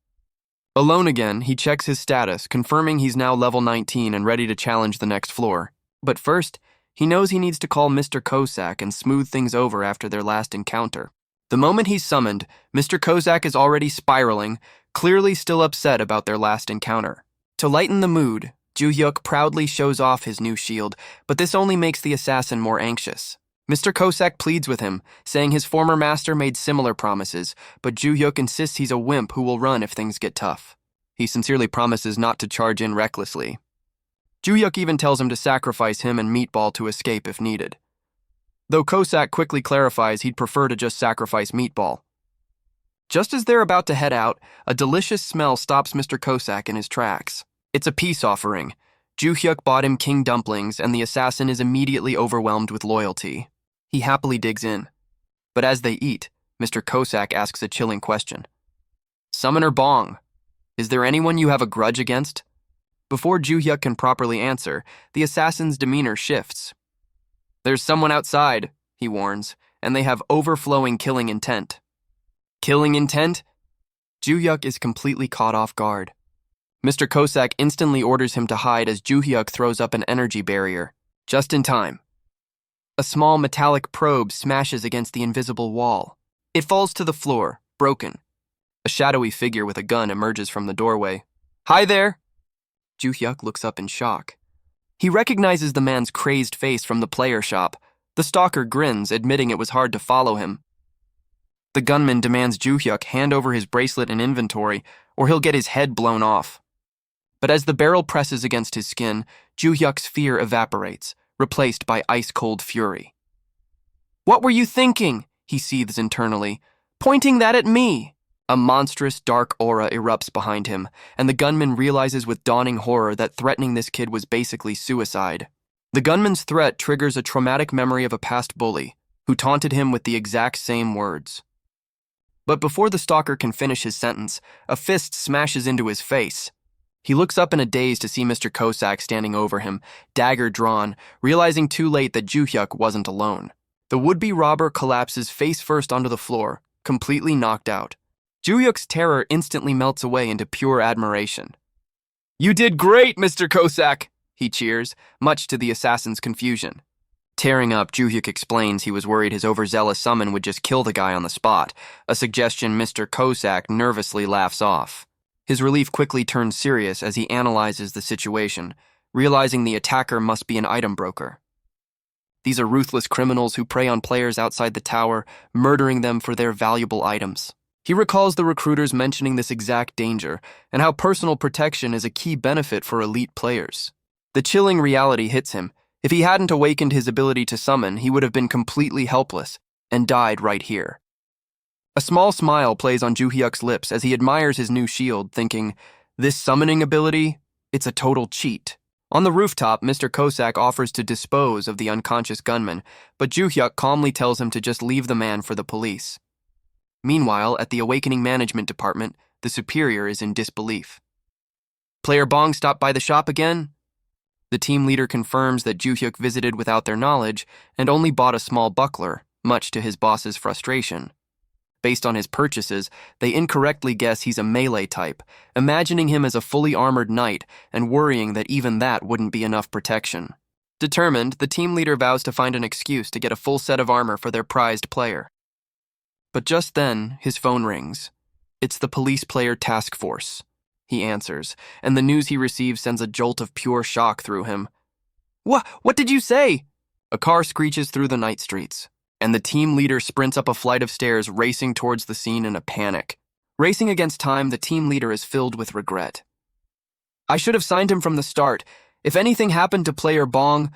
Alone again, he checks his status, confirming he's now level 19 and ready to challenge the next floor. But first, he knows he needs to call Mr. Kosak and smooth things over after their last encounter. The moment he's summoned, Mr. Kozak is already spiraling, clearly still upset about their last encounter. To lighten the mood, Ju-hyuk proudly shows off his new shield, but this only makes the assassin more anxious. Mr. Kozak pleads with him, saying his former master made similar promises, but Ju-hyuk insists he's a wimp who will run if things get tough. He sincerely promises not to charge in recklessly. Ju-hyuk even tells him to sacrifice him and Meatball to escape if needed. Though Kozak quickly clarifies he'd prefer to just sacrifice Meatball. Just as they're about to head out, a delicious smell stops Mr. Kozak in his tracks. It's a peace offering. Ju-hyuk bought him king dumplings, and the assassin is immediately overwhelmed with loyalty. He happily digs in. But as they eat, Mr. Kozak asks a chilling question. Summoner Bong, is there anyone you have a grudge against? Before Ju-hyuk can properly answer, the assassin's demeanor shifts. There's someone outside, he warns, and they have overflowing killing intent. Killing intent? Ju-hyuk is completely caught off guard. Mr. Kozak instantly orders him to hide as Ju-hyuk throws up an energy barrier. Just in time. A small metallic probe smashes against the invisible wall. It falls to the floor, broken. A shadowy figure with a gun emerges from the doorway. Hi there! Ju-hyuk looks up in shock. He recognizes the man's crazed face from the player shop. The stalker grins, admitting it was hard to follow him. The gunman demands Ju-hyuk hand over his bracelet and inventory, or he'll get his head blown off. But as the barrel presses against his skin, Ju-hyuk's fear evaporates, replaced by ice-cold fury. What were you thinking? He seethes internally. Pointing that at me! A monstrous dark aura erupts behind him, and the gunman realizes with dawning horror that threatening this kid was basically suicide. The gunman's threat triggers a traumatic memory of a past bully, who taunted him with the exact same words. But before the stalker can finish his sentence, a fist smashes into his face. He looks up in a daze to see Mr. Kozak standing over him, dagger drawn, realizing too late that Ju-hyuk wasn't alone. The would-be robber collapses face first onto the floor, completely knocked out. Ju-hyuk's terror instantly melts away into pure admiration. You did great, Mr. Kozak, he cheers, much to the assassin's confusion. Tearing up, Ju-hyuk explains he was worried his overzealous summon would just kill the guy on the spot, a suggestion Mr. Kozak nervously laughs off. His relief quickly turns serious as he analyzes the situation, realizing the attacker must be an item broker. These are ruthless criminals who prey on players outside the tower, murdering them for their valuable items. He recalls the recruiters mentioning this exact danger, and how personal protection is a key benefit for elite players. The chilling reality hits him. If he hadn't awakened his ability to summon, he would have been completely helpless, and died right here. A small smile plays on Ju-hyuk's lips as he admires his new shield, thinking, this summoning ability, it's a total cheat. On the rooftop, Mr. Kozak offers to dispose of the unconscious gunman, but Ju-hyuk calmly tells him to just leave the man for the police. Meanwhile, at the Awakening Management Department, the superior is in disbelief. Player Bong stopped by the shop again? The team leader confirms that Ju-hyuk visited without their knowledge and only bought a small buckler, much to his boss's frustration. Based on his purchases, they incorrectly guess he's a melee type, imagining him as a fully armored knight and worrying that even that wouldn't be enough protection. Determined, the team leader vows to find an excuse to get a full set of armor for their prized player. But just then, his phone rings. It's the police player task force. He answers, and the news he receives sends a jolt of pure shock through him. What did you say? A car screeches through the night streets, and the team leader sprints up a flight of stairs, racing towards the scene in a panic. Racing against time, the team leader is filled with regret. I should have signed him from the start. If anything happened to player Bong...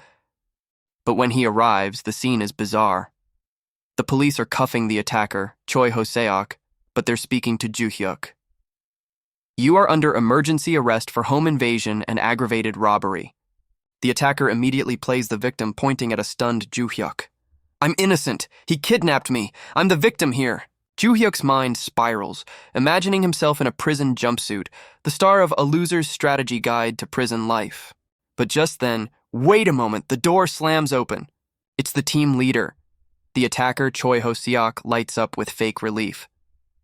But when he arrives, the scene is bizarre. The police are cuffing the attacker, Choi Ho-seok, but they're speaking to Ju-hyuk. You are under emergency arrest for home invasion and aggravated robbery. The attacker immediately plays the victim, pointing at a stunned Ju-hyuk. I'm innocent. He kidnapped me. I'm the victim here. Ju-hyuk's mind spirals, imagining himself in a prison jumpsuit, the star of A Loser's Strategy Guide to Prison Life. But just then, wait a moment, the door slams open. It's the team leader. The attacker, Choi Ho-seok, lights up with fake relief.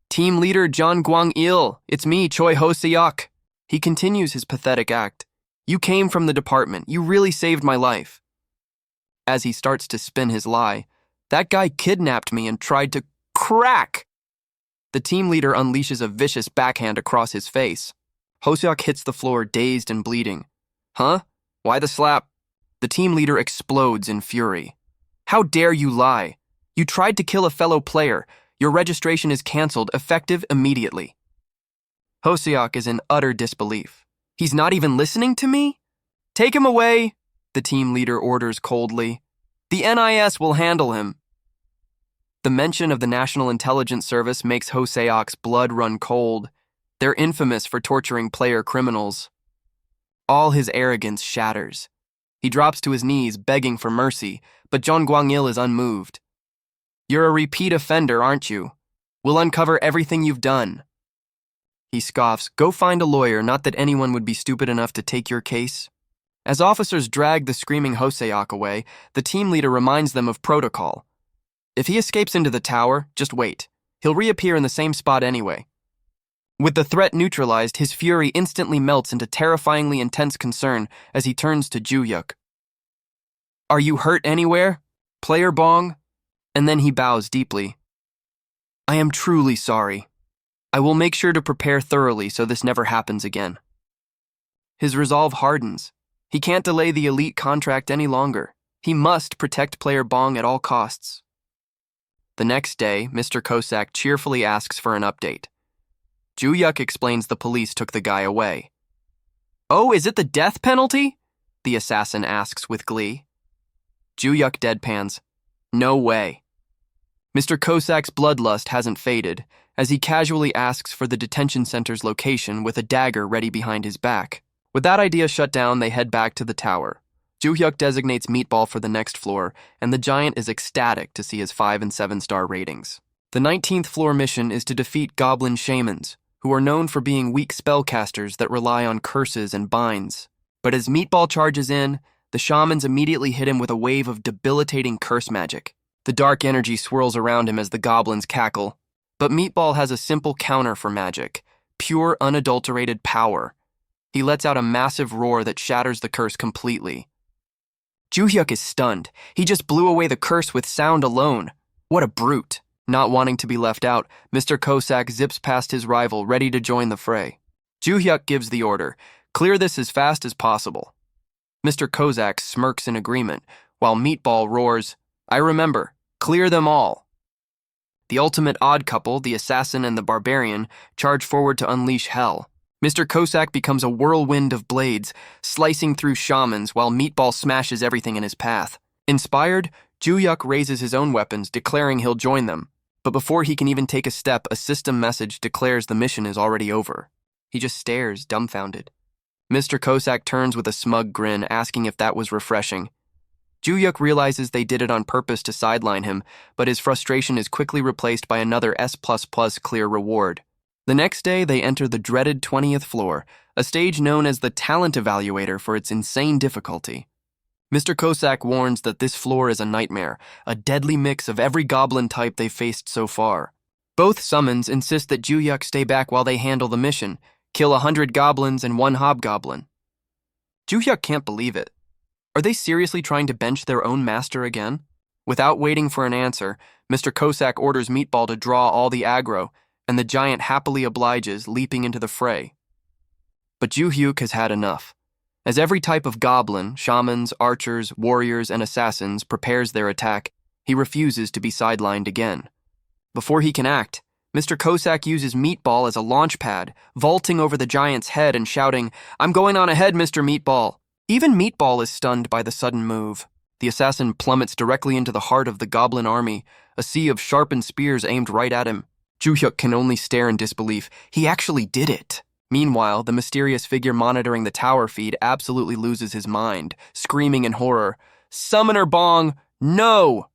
Team leader John Gwang-il, it's me, Choi Ho-seok. He continues his pathetic act. You came from the department. You really saved my life. As he starts to spin his lie, that guy kidnapped me and tried to crack! The team leader unleashes a vicious backhand across his face. Hoseok hits the floor, dazed and bleeding. Huh? Why the slap? The team leader explodes in fury. How dare you lie? You tried to kill a fellow player. Your registration is canceled, effective immediately. Hoseok is in utter disbelief. He's not even listening to me? Take him away, the team leader orders coldly. The NIS will handle him. The mention of the National Intelligence Service makes Hoseok's blood run cold. They're infamous for torturing player criminals. All his arrogance shatters. He drops to his knees, begging for mercy, but Jeon Gwang-il is unmoved. You're a repeat offender, aren't you? We'll uncover everything you've done. He scoffs, go find a lawyer, not that anyone would be stupid enough to take your case. As officers drag the screaming Hoseok away, the team leader reminds them of protocol. If he escapes into the tower, just wait. He'll reappear in the same spot anyway. With the threat neutralized, his fury instantly melts into terrifyingly intense concern as he turns to Ju-hyuk. Are you hurt anywhere? Player Bong? And then he bows deeply. I am truly sorry. I will make sure to prepare thoroughly so this never happens again. His resolve hardens. He can't delay the elite contract any longer. He must protect Player Bong at all costs. The next day, Mr. Kosak cheerfully asks for an update. Ju-hyuk explains the police took the guy away. Oh, is it the death penalty? The assassin asks with glee. Ju-hyuk deadpans. No way. Mr. Kosak's bloodlust hasn't faded, as he casually asks for the detention center's location with a dagger ready behind his back. With that idea shut down, they head back to the tower. Ju-hyuk designates Meatball for the next floor, and the giant is ecstatic to see his 5- and 7-star ratings. The 19th floor mission is to defeat goblin shamans, who are known for being weak spellcasters that rely on curses and binds. But as Meatball charges in, the shamans immediately hit him with a wave of debilitating curse magic. The dark energy swirls around him as the goblins cackle. But Meatball has a simple counter for magic, pure unadulterated power. He lets out a massive roar that shatters the curse completely. Ju-hyuk is stunned. He just blew away the curse with sound alone. What a brute. Not wanting to be left out, Mr. Kosak zips past his rival, ready to join the fray. Ju-hyuk gives the order, clear this as fast as possible. Mr. Kosak smirks in agreement, while Meatball roars, I remember, clear them all. The ultimate odd couple, the assassin and the barbarian, charge forward to unleash hell. Mr. Kosak becomes a whirlwind of blades, slicing through shamans while Meatball smashes everything in his path. Inspired, Ju-hyuk raises his own weapons, declaring he'll join them. But before he can even take a step, a system message declares the mission is already over. He just stares, dumbfounded. Mr. Kosak turns with a smug grin, asking if that was refreshing. Ju-hyuk realizes they did it on purpose to sideline him, but his frustration is quickly replaced by another S++ clear reward. The next day, they enter the dreaded 20th floor, a stage known as the Talent Evaluator for its insane difficulty. Mr. Kosak warns that this floor is a nightmare, a deadly mix of every goblin type they've faced so far. Both summons insist that Ju-hyuk stay back while they handle the mission, kill 100 goblins and 1 hobgoblin. Ju-hyuk can't believe it. Are they seriously trying to bench their own master again? Without waiting for an answer, Mr. Kosak orders Meatball to draw all the aggro, and the giant happily obliges, leaping into the fray. But Ju-hyuk has had enough. As every type of goblin, shamans, archers, warriors, and assassins prepares their attack, he refuses to be sidelined again. Before he can act, Mr. Kosak uses Meatball as a launch pad, vaulting over the giant's head and shouting, I'm going on ahead, Mr. Meatball. Even Meatball is stunned by the sudden move. The assassin plummets directly into the heart of the goblin army, a sea of sharpened spears aimed right at him. Ju-hyuk can only stare in disbelief. He actually did it. Meanwhile, the mysterious figure monitoring the tower feed absolutely loses his mind, screaming in horror, Summoner Bong, no!